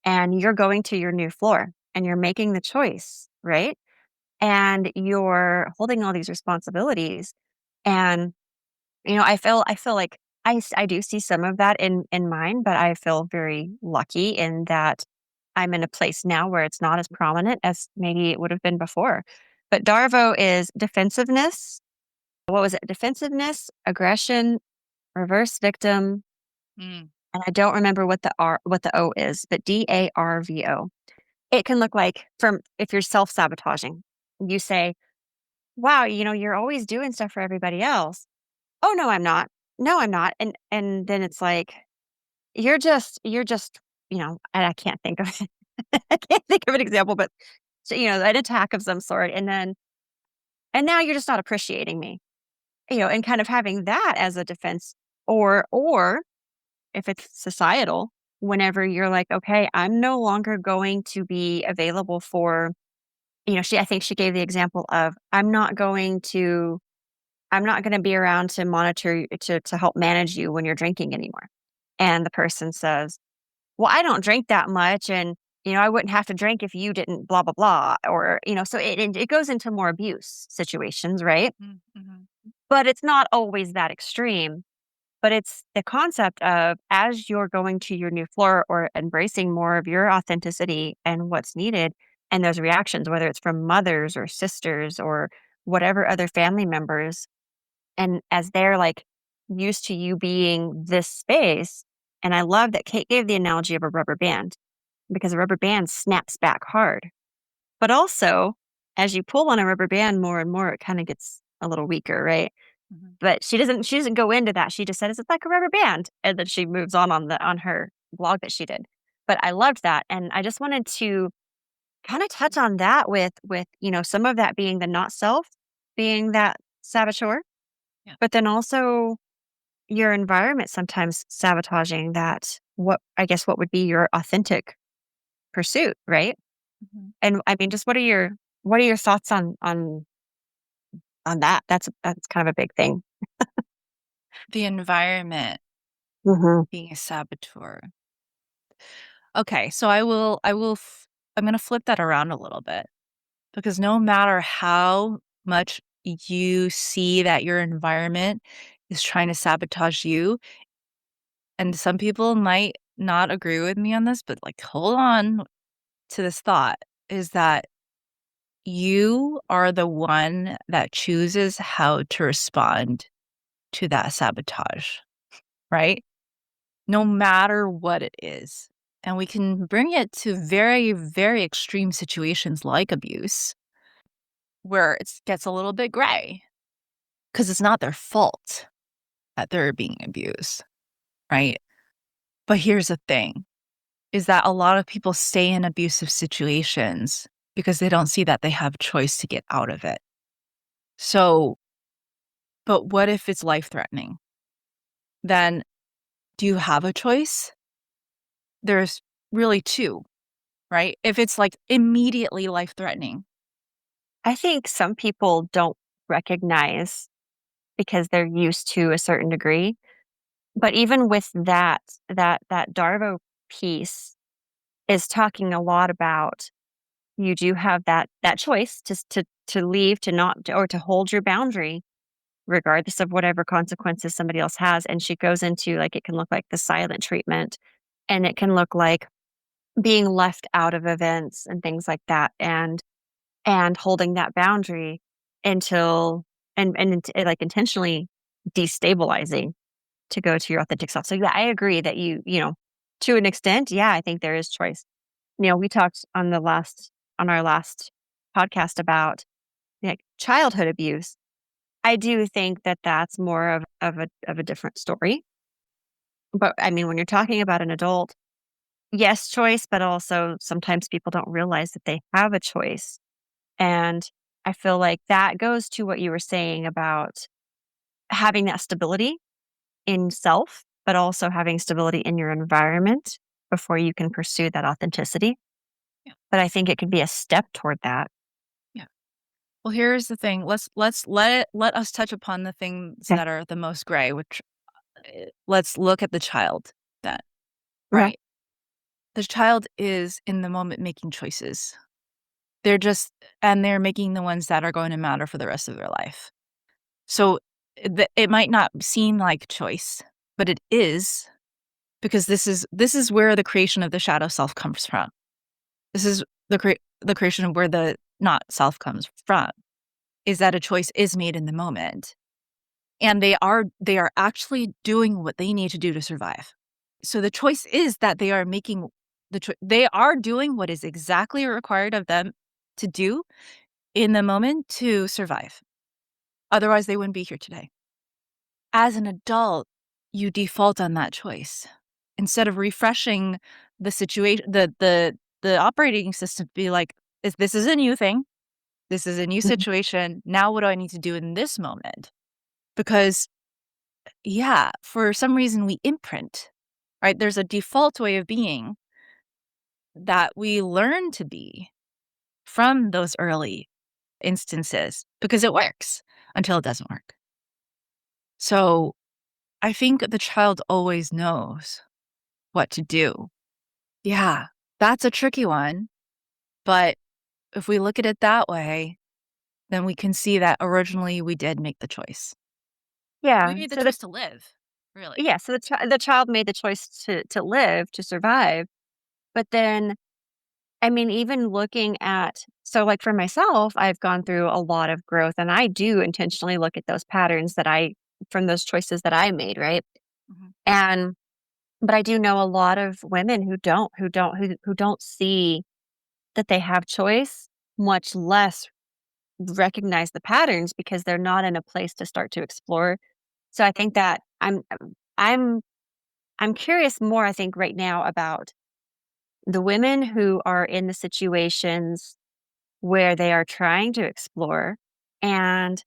and you're going to your new floor and you're making the choice, right? And you're holding all these responsibilities. And, I feel like I do see some of that in mine, but I feel very lucky in that I'm in a place now where it's not as prominent as maybe it would have been before. But Darvo is defensiveness. What was it? Defensiveness, aggression, reverse victim, Mm, and I don't remember what the O is, but DARVO. It can look like from if you're self-sabotaging. You say, "Wow, you're always doing stuff for everybody else." "Oh, no, I'm not. No, I'm not." And then it's like, you're just, and I can't think of I can't think of an example, but so, an attack of some sort, and now you're just not appreciating me, and kind of having that as a defense, or if it's societal, whenever you're like, okay, I'm no longer going to be available for, I think she gave the example of, I'm not going to be around to monitor, to help manage you when you're drinking anymore. And the person says, well, I don't drink that much. And, I wouldn't have to drink if you didn't blah, blah, blah. Or, so it goes into more abuse situations, right? mm, mhm, But it's not always that extreme. But it's the concept of as you're going to your new floor or embracing more of your authenticity and what's needed, and those reactions, whether it's from mothers or sisters or whatever other family members, and as they're like used to you being this space. And I love that Kate gave the analogy of a rubber band because a rubber band snaps back hard. But also, as you pull on a rubber band more and more, it kind of gets a little weaker, right? mhm. But she doesn't go into that. She just said, "It's like a rubber band," and then she moves on her blog that she did. But I loved that, and I just wanted to kinda touch on that with, some of that being the not self, being that saboteur, Yeah. but then also your environment sometimes sabotaging that what would be your authentic pursuit, right? Mhm. And I mean, just what are your thoughts on that? That's kind of a big thing. The environment Mhm. being a saboteur. Okay, so I'm gonna flip that around a little bit because no matter how much you see that your environment is trying to sabotage you, and some people might not agree with me on this, but like hold on to this thought is that you are the one that chooses how to respond to that sabotage, right? No matter what it is. And we can bring it to very, very extreme situations like abuse, where it gets a little bit gray because it's not their fault that they're being abused, right? But here's the thing is that a lot of people stay in abusive situations because they don't see that they have choice to get out of it. So, but what if it's life threatening? Then do you have a choice? There's really two, right? If it's like immediately life threatening. I think some people don't recognize because they're used to a certain degree. But even with that Darvo piece is talking a lot about you do have that choice to leave, to not or to hold your boundary regardless of whatever consequences somebody else has. And she goes into like it can look like the silent treatment and it can look like being left out of events and things like that and holding that boundary until like intentionally destabilizing to go to your authentic self. So yeah, I agree that to an extent, yeah, I think there is choice. We talked on our last podcast about like childhood abuse. I do think that that's more of a different story. But I mean, when you're talking about an adult, yes, choice, but also sometimes people don't realize that they have a choice. And I feel like that goes to what you were saying about having that stability in self, but also having stability in your environment before you can pursue that authenticity. Yeah. But I think it can be a step toward that. Yeah. Well, here's the thing. Let's let us touch upon the things Okay. that are the most gray, which let's look at the child then, Okay. right? The child is in the moment making choices. They're just and they're making the ones that are going to matter for the rest of their life. So it might not seem like choice, but it is because this is where the creation of the shadow self comes from. This is the creation of where the not self comes from. Is that a choice is made in the moment, and they are actually doing what they need to do to survive. So the choice is that they are making they are doing what is exactly required of them to do in the moment to survive. Otherwise, they wouldn't be here today. As an adult, you default on that choice. Instead of refreshing the situation, the operating system be like, this is a new thing. This is a new Mhm. situation. Now what do I need to do in this moment? Because yeah, for some reason we imprint, right? There's a default way of being that we learn to be from those early instances because it works until it doesn't work. So I think the child always knows what to do. Yeah, that's a tricky one. But if we look at it that way, then we can see that originally we did make the choice. We Yeah. made the So the choice to live, really. yeah, so the child made the choice to live, to survive. But then, I mean, even looking at so like for myself, I've gone through a lot of growth and I do intentionally look at those patterns that I from those choices that I made, right? Mhm. And but I do know a lot of women who don't see that they have choice, much less recognize the patterns because they're not in a place to start to explore. So I think that I'm I'm curious more, I think, right now about the women who are in the situations where they are trying to explore and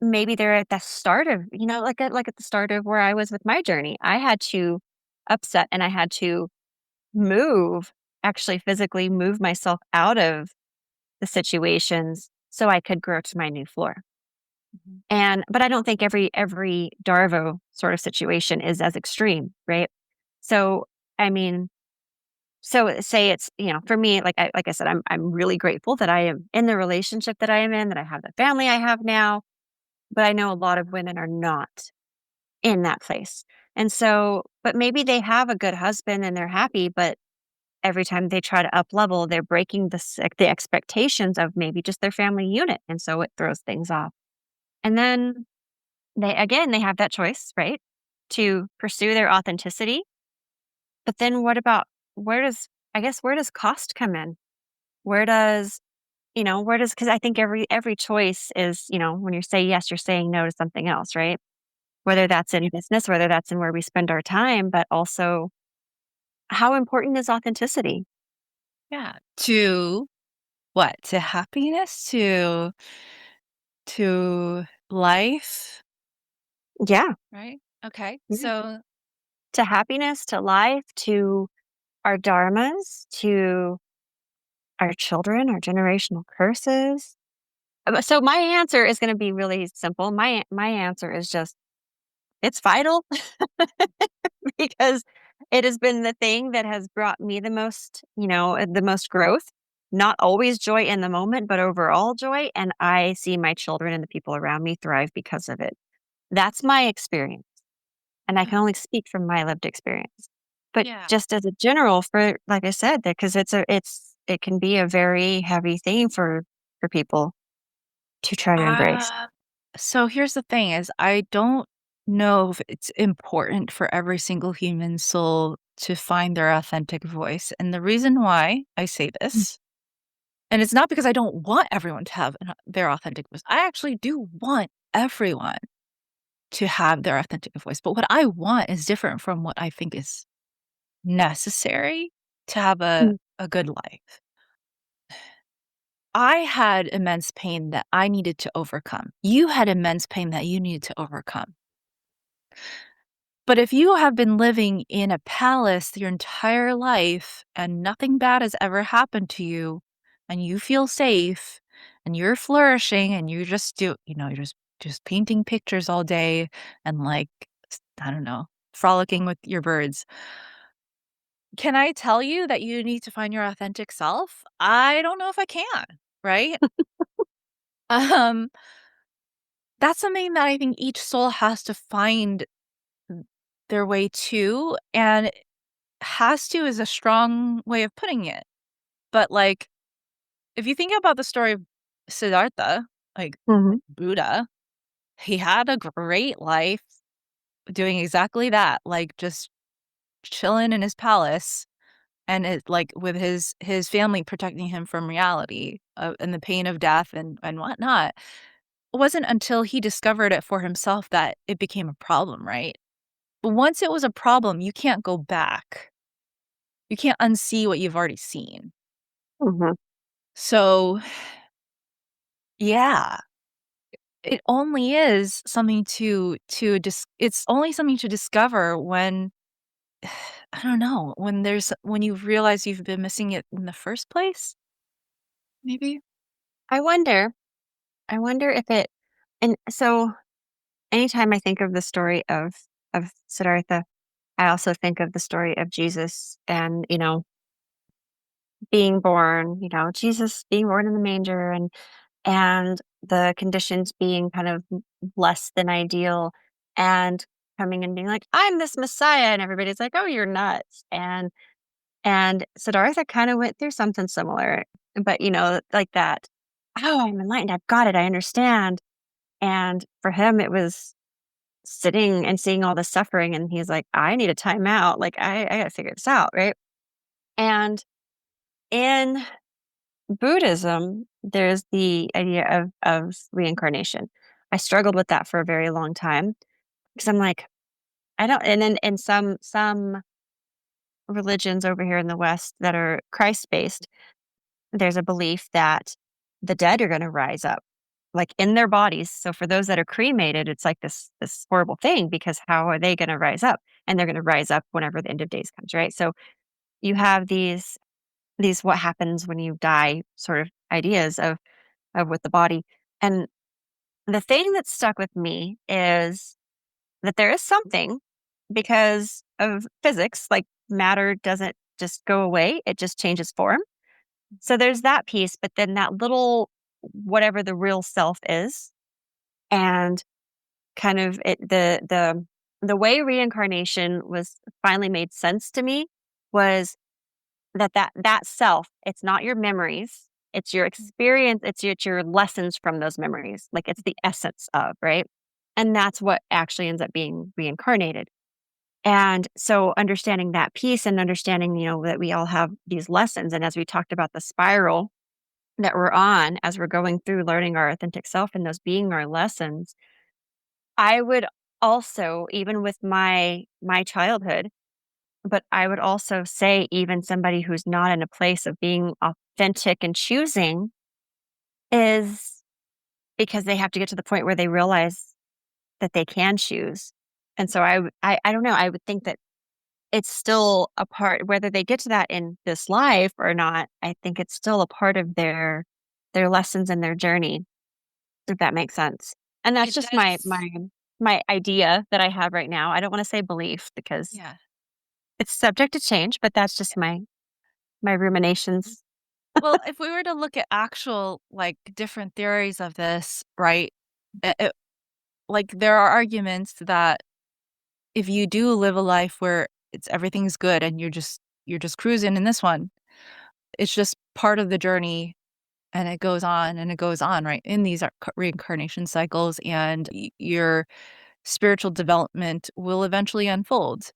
maybe they're at the start of, like at the start of where I was with my journey. I had to upset and I had to move, actually physically move myself out of the situations so I could grow to my new floor. Mhm. But I don't think every Darvo sort of situation is as extreme, right? So, I mean, so say it's, for me, like I said, I'm really grateful that I am in the relationship that I am in, that I have the family I have now, but I know a lot of women are not in that place. And so, but maybe they have a good husband and they're happy, but every time they try to up level, they're breaking the expectations of maybe just their family unit, and so it throws things off. And then they have that choice, right? To pursue their authenticity. But then what about where does where does cost come in? Where does where does because I think every choice is, when you say yes, you're saying no to something else, right? Whether that's in business, whether that's in where we spend our time, but also how important is authenticity? Yeah. To what? To happiness? To life, Yeah. right? Okay. Yeah. So, To happiness, to life, to our dharmas, to our children, our generational curses. So my answer is going to be really simple. My answer is just it's vital because it has been the thing that has brought me the most, the most growth. Not always joy in the moment, but overall joy. And I see my children and the people around me thrive because of it. That's my experience. And I yeah. can only speak from my lived experience. But Yeah. just as a general for like I said, because it can be a very heavy thing for people to try to embrace. Uh, so here's the thing is I don't know if it's important for every single human soul to find their authentic voice. And the reason why I say Mm. this, and it's not because I don't want everyone to have their authentic voice. I actually do want everyone to have their authentic voice. But what I want is different from what I think is necessary to have Mm. a good life. I had immense pain that I needed to overcome. You had immense pain that you needed to overcome. But if you have been living in a palace your entire life and nothing bad has ever happened to you and you feel safe and you're flourishing and you just do, you're just painting pictures all day and like I don't know, frolicking with your birds. Can I tell you that you need to find your authentic self? I don't know if I can, right? Um That's something that I think each soul has to find their way to, and has to is a strong way of putting it. But, like, if you think about the story of Siddhartha, like Mhm. Buddha, he had a great life doing exactly that, like, just chilling in his palace and it like, with his family protecting him from reality, and the pain of death and whatnot. It wasn't until he discovered it for himself that it became a problem, right? But once it was a problem, you can't go back. You can't unsee what you've already seen. Mhm. So, yeah, it only is something it's only something to discover when I don't know, when you realize you've been missing it in the first place, maybe? I wonder I wonder if it and so anytime I think of the story of Siddhartha, I also think of the story of Jesus and, being born, Jesus being born in the manger and the conditions being kind of less than ideal and coming and being like, I'm this Messiah. And everybody's like, oh, you're nuts. And Siddhartha kind of went through something similar, but like that. Oh, I'm enlightened. I've got it. I understand. And for him, it was sitting and seeing all the suffering. And he's like, I need a timeout. Like, I got to figure this out. Right. And in Buddhism, there's the idea of reincarnation. I struggled with that for a very long time because I'm like, I don't and then in some religions over here in the West that are Christ-based, there's a belief that the dead are gonna rise up, like, in their bodies. So for those that are cremated, it's like this horrible thing because how are they gonna rise up? And they're gonna rise up whenever the end of days comes, right? So you have these what happens when you die sort of ideas of with the body. And the thing that stuck with me is that there is something because of physics, like matter doesn't just go away, it just changes form. So there's that piece, but then that little whatever the real self is and kind of the way reincarnation was finally made sense to me was that self, it's not your memories, it's your experience, it's your lessons from those memories. Like it's the essence of, right? And that's what actually ends up being reincarnated. And so understanding that piece and understanding, that we all have these lessons. And as we talked about the spiral that we're on as we're going through learning our authentic self and those being our lessons, I would also, even with my childhood, but I would also say even somebody who's not in a place of being authentic and choosing is because they have to get to the point where they realize that they can choose. And so I don't know, I would think that it's still a part whether they get to that in this life or not, I think it's still a part of their lessons and their journey, if that makes sense. And that's It just my does. my idea that I have right now. I don't wanna say belief because Yeah. it's subject to change, but that's just my ruminations. Well, if we were to look at actual, like, different theories of this, right? Like, there are arguments that if you do live a life where everything's good and you're just cruising in this one, it's just part of the journey and it goes on and it goes on, right? In these reincarnation cycles, and your spiritual development will eventually unfold.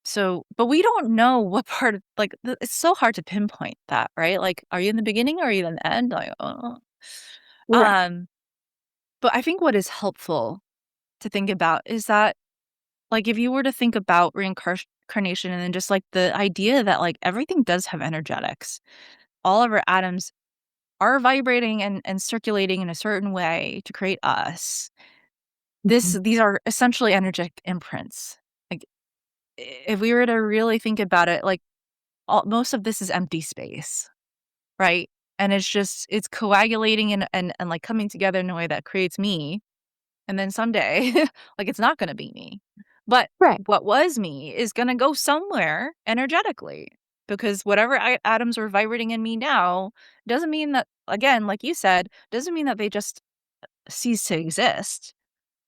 So, but we don't know what part of like it's so hard to pinpoint that, right? Like, are you in the beginning or are you in the end? Like, oh. Right. Um, but I think what is helpful to think about is that, like, if you were to think about reincarnation and then just like the idea that like everything does have energetics, all of our atoms are vibrating and circulating in a certain way to create us. Mhm. These are essentially energetic imprints. Like, if we were to really think about it, like most of this is empty space, right? And it's coagulating and like coming together in a way that creates me. And then someday, like, it's not gonna be me. But Right. what was me is gonna go somewhere energetically, because whatever atoms are vibrating in me now doesn't mean that, again, like you said, doesn't mean that they just cease to exist,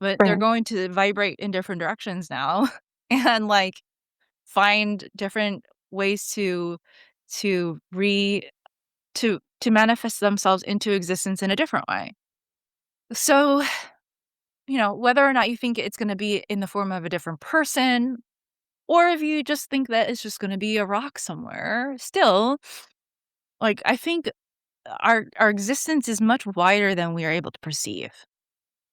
but they're Right. going to vibrate in different directions now and, like, find different ways to re to manifest themselves into existence in a different way. So, whether or not you think it's gonna be in the form of a different person, or if you just think that it's just gonna be a rock somewhere, still, like, I think our existence is much wider than we are able to perceive,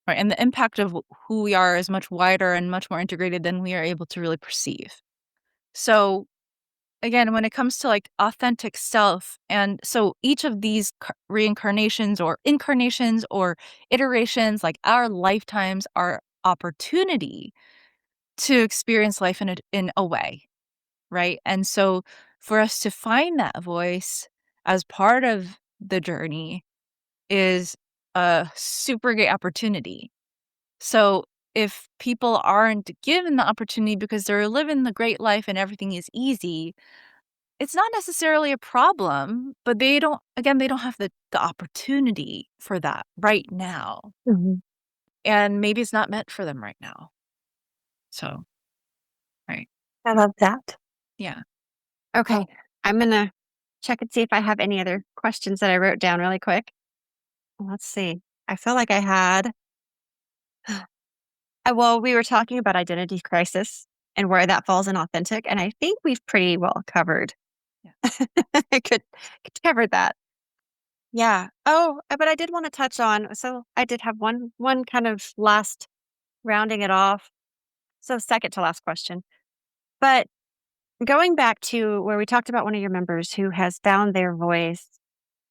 right? And the impact of who we are is much wider and much more integrated than we are able to really perceive. So, again, when it comes to, like, authentic self, and so each of these reincarnations or incarnations or iterations, like, our lifetimes are opportunity to experience life in a way, right? And so for us to find that voice as part of the journey is a super great opportunity. So if people aren't given the opportunity because they're living the great life and everything is easy, it's not necessarily a problem, but they don't have the opportunity for that right now. Mhm. And maybe it's not meant for them right now. So, right. I love that. Yeah. Okay. I'm gonna check and see if I have any other questions that I wrote down really quick. Let's see. I feel like I had well, we were talking about identity crisis and where that falls in authentic, and I think we've pretty well covered Yeah. I could cover that. Yeah. Oh, but I did wanna touch on so I did have one kind of last rounding it off, so second to last question. But going back to where we talked about one of your members who has found their voice,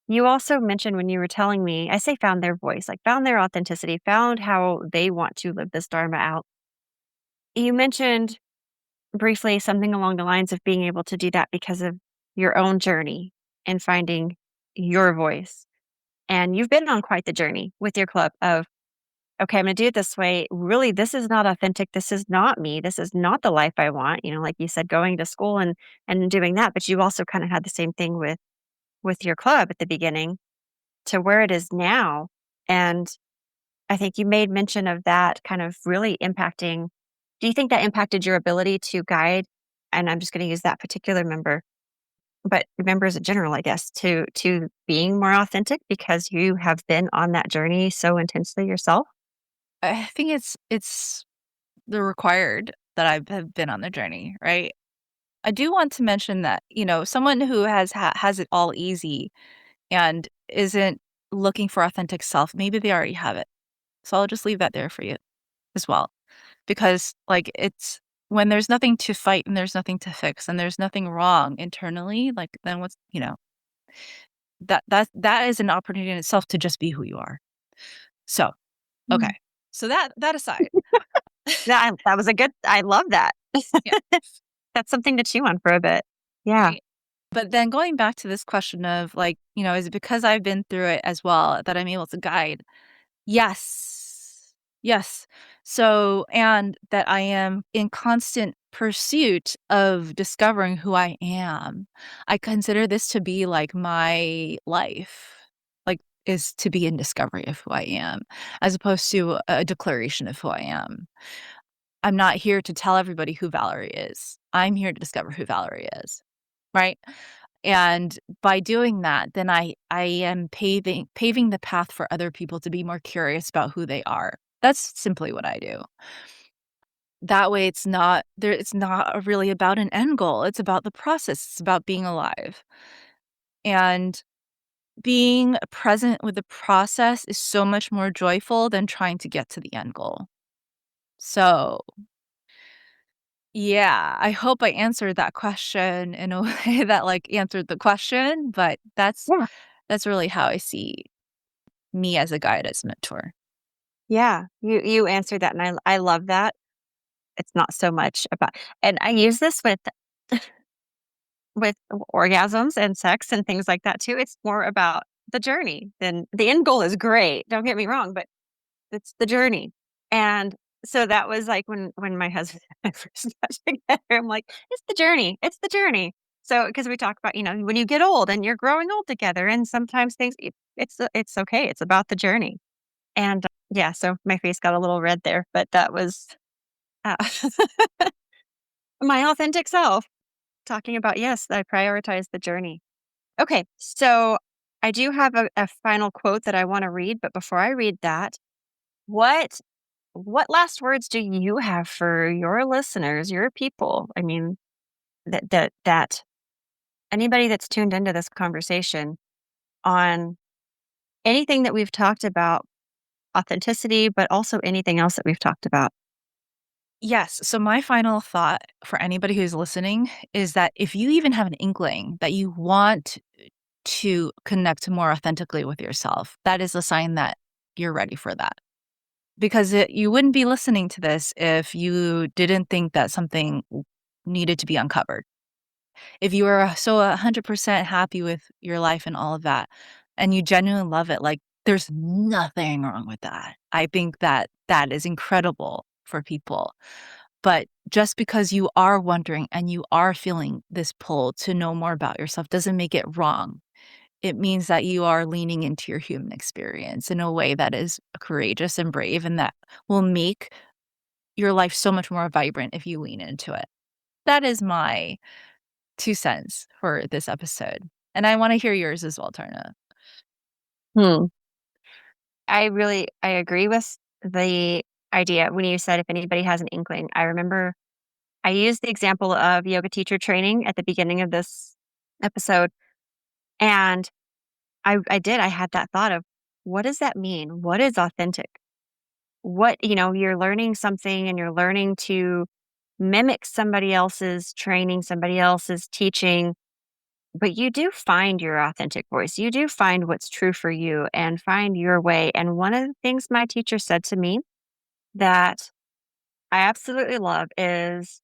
you also mentioned when you were telling me I say found their voice, like, found their authenticity, found how they want to live this dharma out. You mentioned briefly something along the lines of being able to do that because of your own journey and finding your voice. And you've been on quite the journey with your club of, okay, I'm going to do it this way. Really, this is not authentic. This is not me. This is not the life I want. Like you said, going to school and doing that. But you also kind of had the same thing with your club at the beginning to where it is now. And I think you made mention of that kind of really impacting. Do you think that impacted your ability to guide? And I'm just going to use that particular member, but members in general, I guess, to being more authentic because you have been on that journey so intensely yourself? I think it's the required that have been on the journey, right? I do want to mention that, someone who has it all easy and isn't looking for authentic self, maybe they already have it. So I'll just leave that there for you as well. Because like it's when there's nothing to fight and there's nothing to fix and there's nothing wrong internally, like then that is an opportunity in itself to just be who you are. So, okay. Mm. So that aside, That was a good I love that. yeah, That's something to chew on for a bit. Yeah. right. But then going back to this question of like, is it because I've been through it as well that I'm able to guide? Yes. Yes. So, and that I am in constant pursuit of discovering who I am. I consider this to be like my life, like, is to be in discovery of who I am, as opposed to a declaration of who I am. I'm not here to tell everybody who Valerie is. I'm here to discover who Valerie is. Right. And by doing that, then I am paving the path for other people to be more curious about who they are. That's simply what I do. That way it's not really about an end goal. It's about the process. It's about being alive. And being present with the process is so much more joyful than trying to get to the end goal. So, yeah, I hope I answered that question in a way that like answered the question, but Yeah. that's really how I see me as a guide, as a mentor. Yeah. You answered that, and I love that. It's not so much about and I use this with orgasms and sex and things like that too. It's more about the journey than the end goal is great. Don't get me wrong, but it's the journey. And so that was like when my husband and I first got together, I'm like, it's the journey. It's the journey. So because we talk about, when you get old and you're growing old together, and sometimes it's okay. It's about the journey. And yeah, so my face got a little red there, but that was uh, my authentic self talking about yes, I prioritize the journey. Okay, so I do have a final quote that I want to read, but before I read that, what what last words do you have for your listeners, your people? I mean, that anybody that's tuned into this conversation on anything that we've talked about, authenticity, but also anything else that we've talked about. Yes, so my final thought for anybody who's listening is that if you even have an inkling that you want to connect more authentically with yourself, that is a sign that you're ready for that. Because you wouldn't be listening to this if you didn't think that something needed to be uncovered. If you are so 100% happy with your life and all of that, and you genuinely love it, like, there's nothing wrong with that. I think that that is incredible for people. But just because you are wondering and you are feeling this pull to know more about yourself doesn't make it wrong. It means that you are leaning into your human experience in a way that is courageous and brave and that will make your life so much more vibrant if you lean into it. That is my 2 cents for this episode, and I wanna hear yours as well, Tarna. Hmm. I agree with the idea when you said if anybody has an inkling. I remember I used the example of yoga teacher training at the beginning of this episode, and I had that thought of what does that mean? What is authentic? You're learning something and you're learning to mimic somebody else's training, somebody else's teaching, but you do find your authentic voice. You do find what's true for you and find your way. And one of the things my teacher said to me that I absolutely love is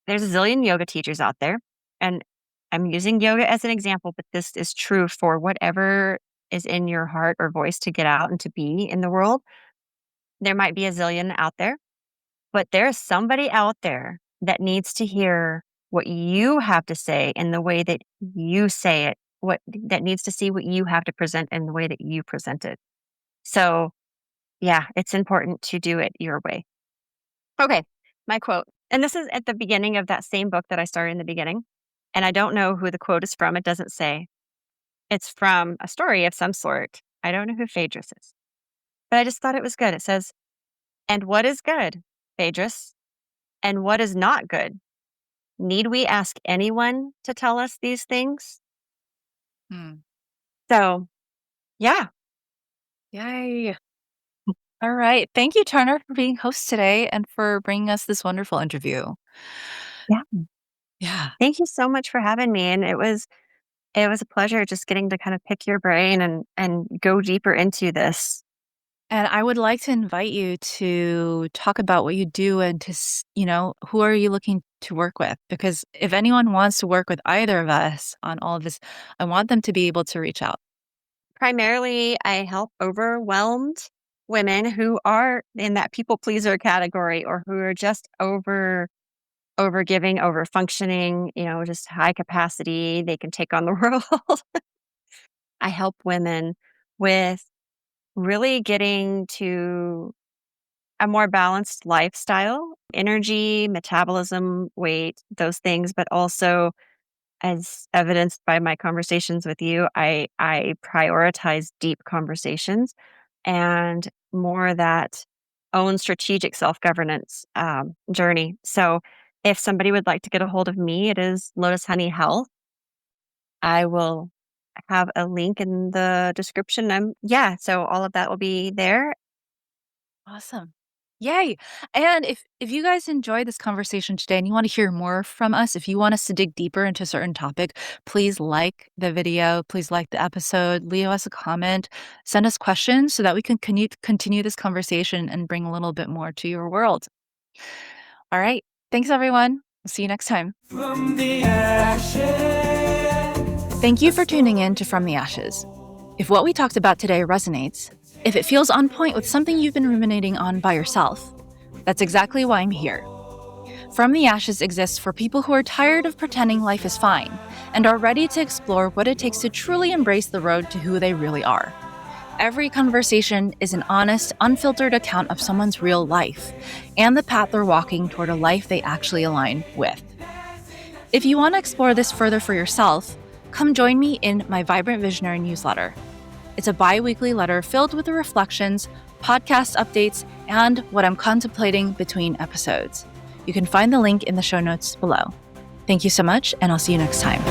there's a zillion yoga teachers out there. And I'm using yoga as an example, but this is true for whatever is in your heart or voice to get out and to be in the world. There might be a zillion out there, but there's somebody out there that needs to hear what you have to say in the way that you say it, what that needs to see what you have to present in the way that you present it. So, yeah, it's important to do it your way. Okay, my quote. And this is at the beginning of that same book that I started in the beginning. And I don't know who the quote is from. It doesn't say. It's from a story of some sort. I don't know who Phaedrus is, but I just thought it was good. It says, And what is good, Phaedrus? And what is not good? Need we ask anyone to tell us these things? Hmm. So, yeah. Yay. All right. Thank you, Turner, for being host today and for bringing us this wonderful interview. Yeah. Yeah. Thank you so much for having me. And it was a pleasure just getting to kind of pick your brain and go deeper into this. And I would like to invite you to talk about what you do and to, who are you looking to work with? Because if anyone wants to work with either of us on all of this, I want them to be able to reach out. Primarily, I help overwhelmed women who are in that people pleaser category or who are just over giving, over functioning, just high capacity. They can take on the world. I help women with really getting to a more balanced lifestyle, energy, metabolism, weight, those things, but also as evidenced by my conversations with you, I prioritize deep conversations and more that own strategic self-governance journey. So if somebody would like to get a hold of me, it is Lotus Honey Health. I will have a link in the description. So all of that will be there. Awesome. Yay. And if you guys enjoyed this conversation today and you want to hear more from us, if you want us to dig deeper into a certain topic, please like the video, please like the episode, leave us a comment, send us questions so that we can continue this conversation and bring a little bit more to your world. All right. Thanks, everyone. We'll see you next time. From the ashes. Thank you for tuning in to From the Ashes. If what we talked about today resonates, if it feels on point with something you've been ruminating on by yourself, that's exactly why I'm here. From the Ashes exists for people who are tired of pretending life is fine and are ready to explore what it takes to truly embrace the road to who they really are. Every conversation is an honest, unfiltered account of someone's real life and the path they're walking toward a life they actually align with. If you want to explore this further for yourself, come join me in my Vibrant Visionary newsletter. It's a bi-weekly letter filled with the reflections, podcast updates, and what I'm contemplating between episodes. You can find the link in the show notes below. Thank you so much, and I'll see you next time.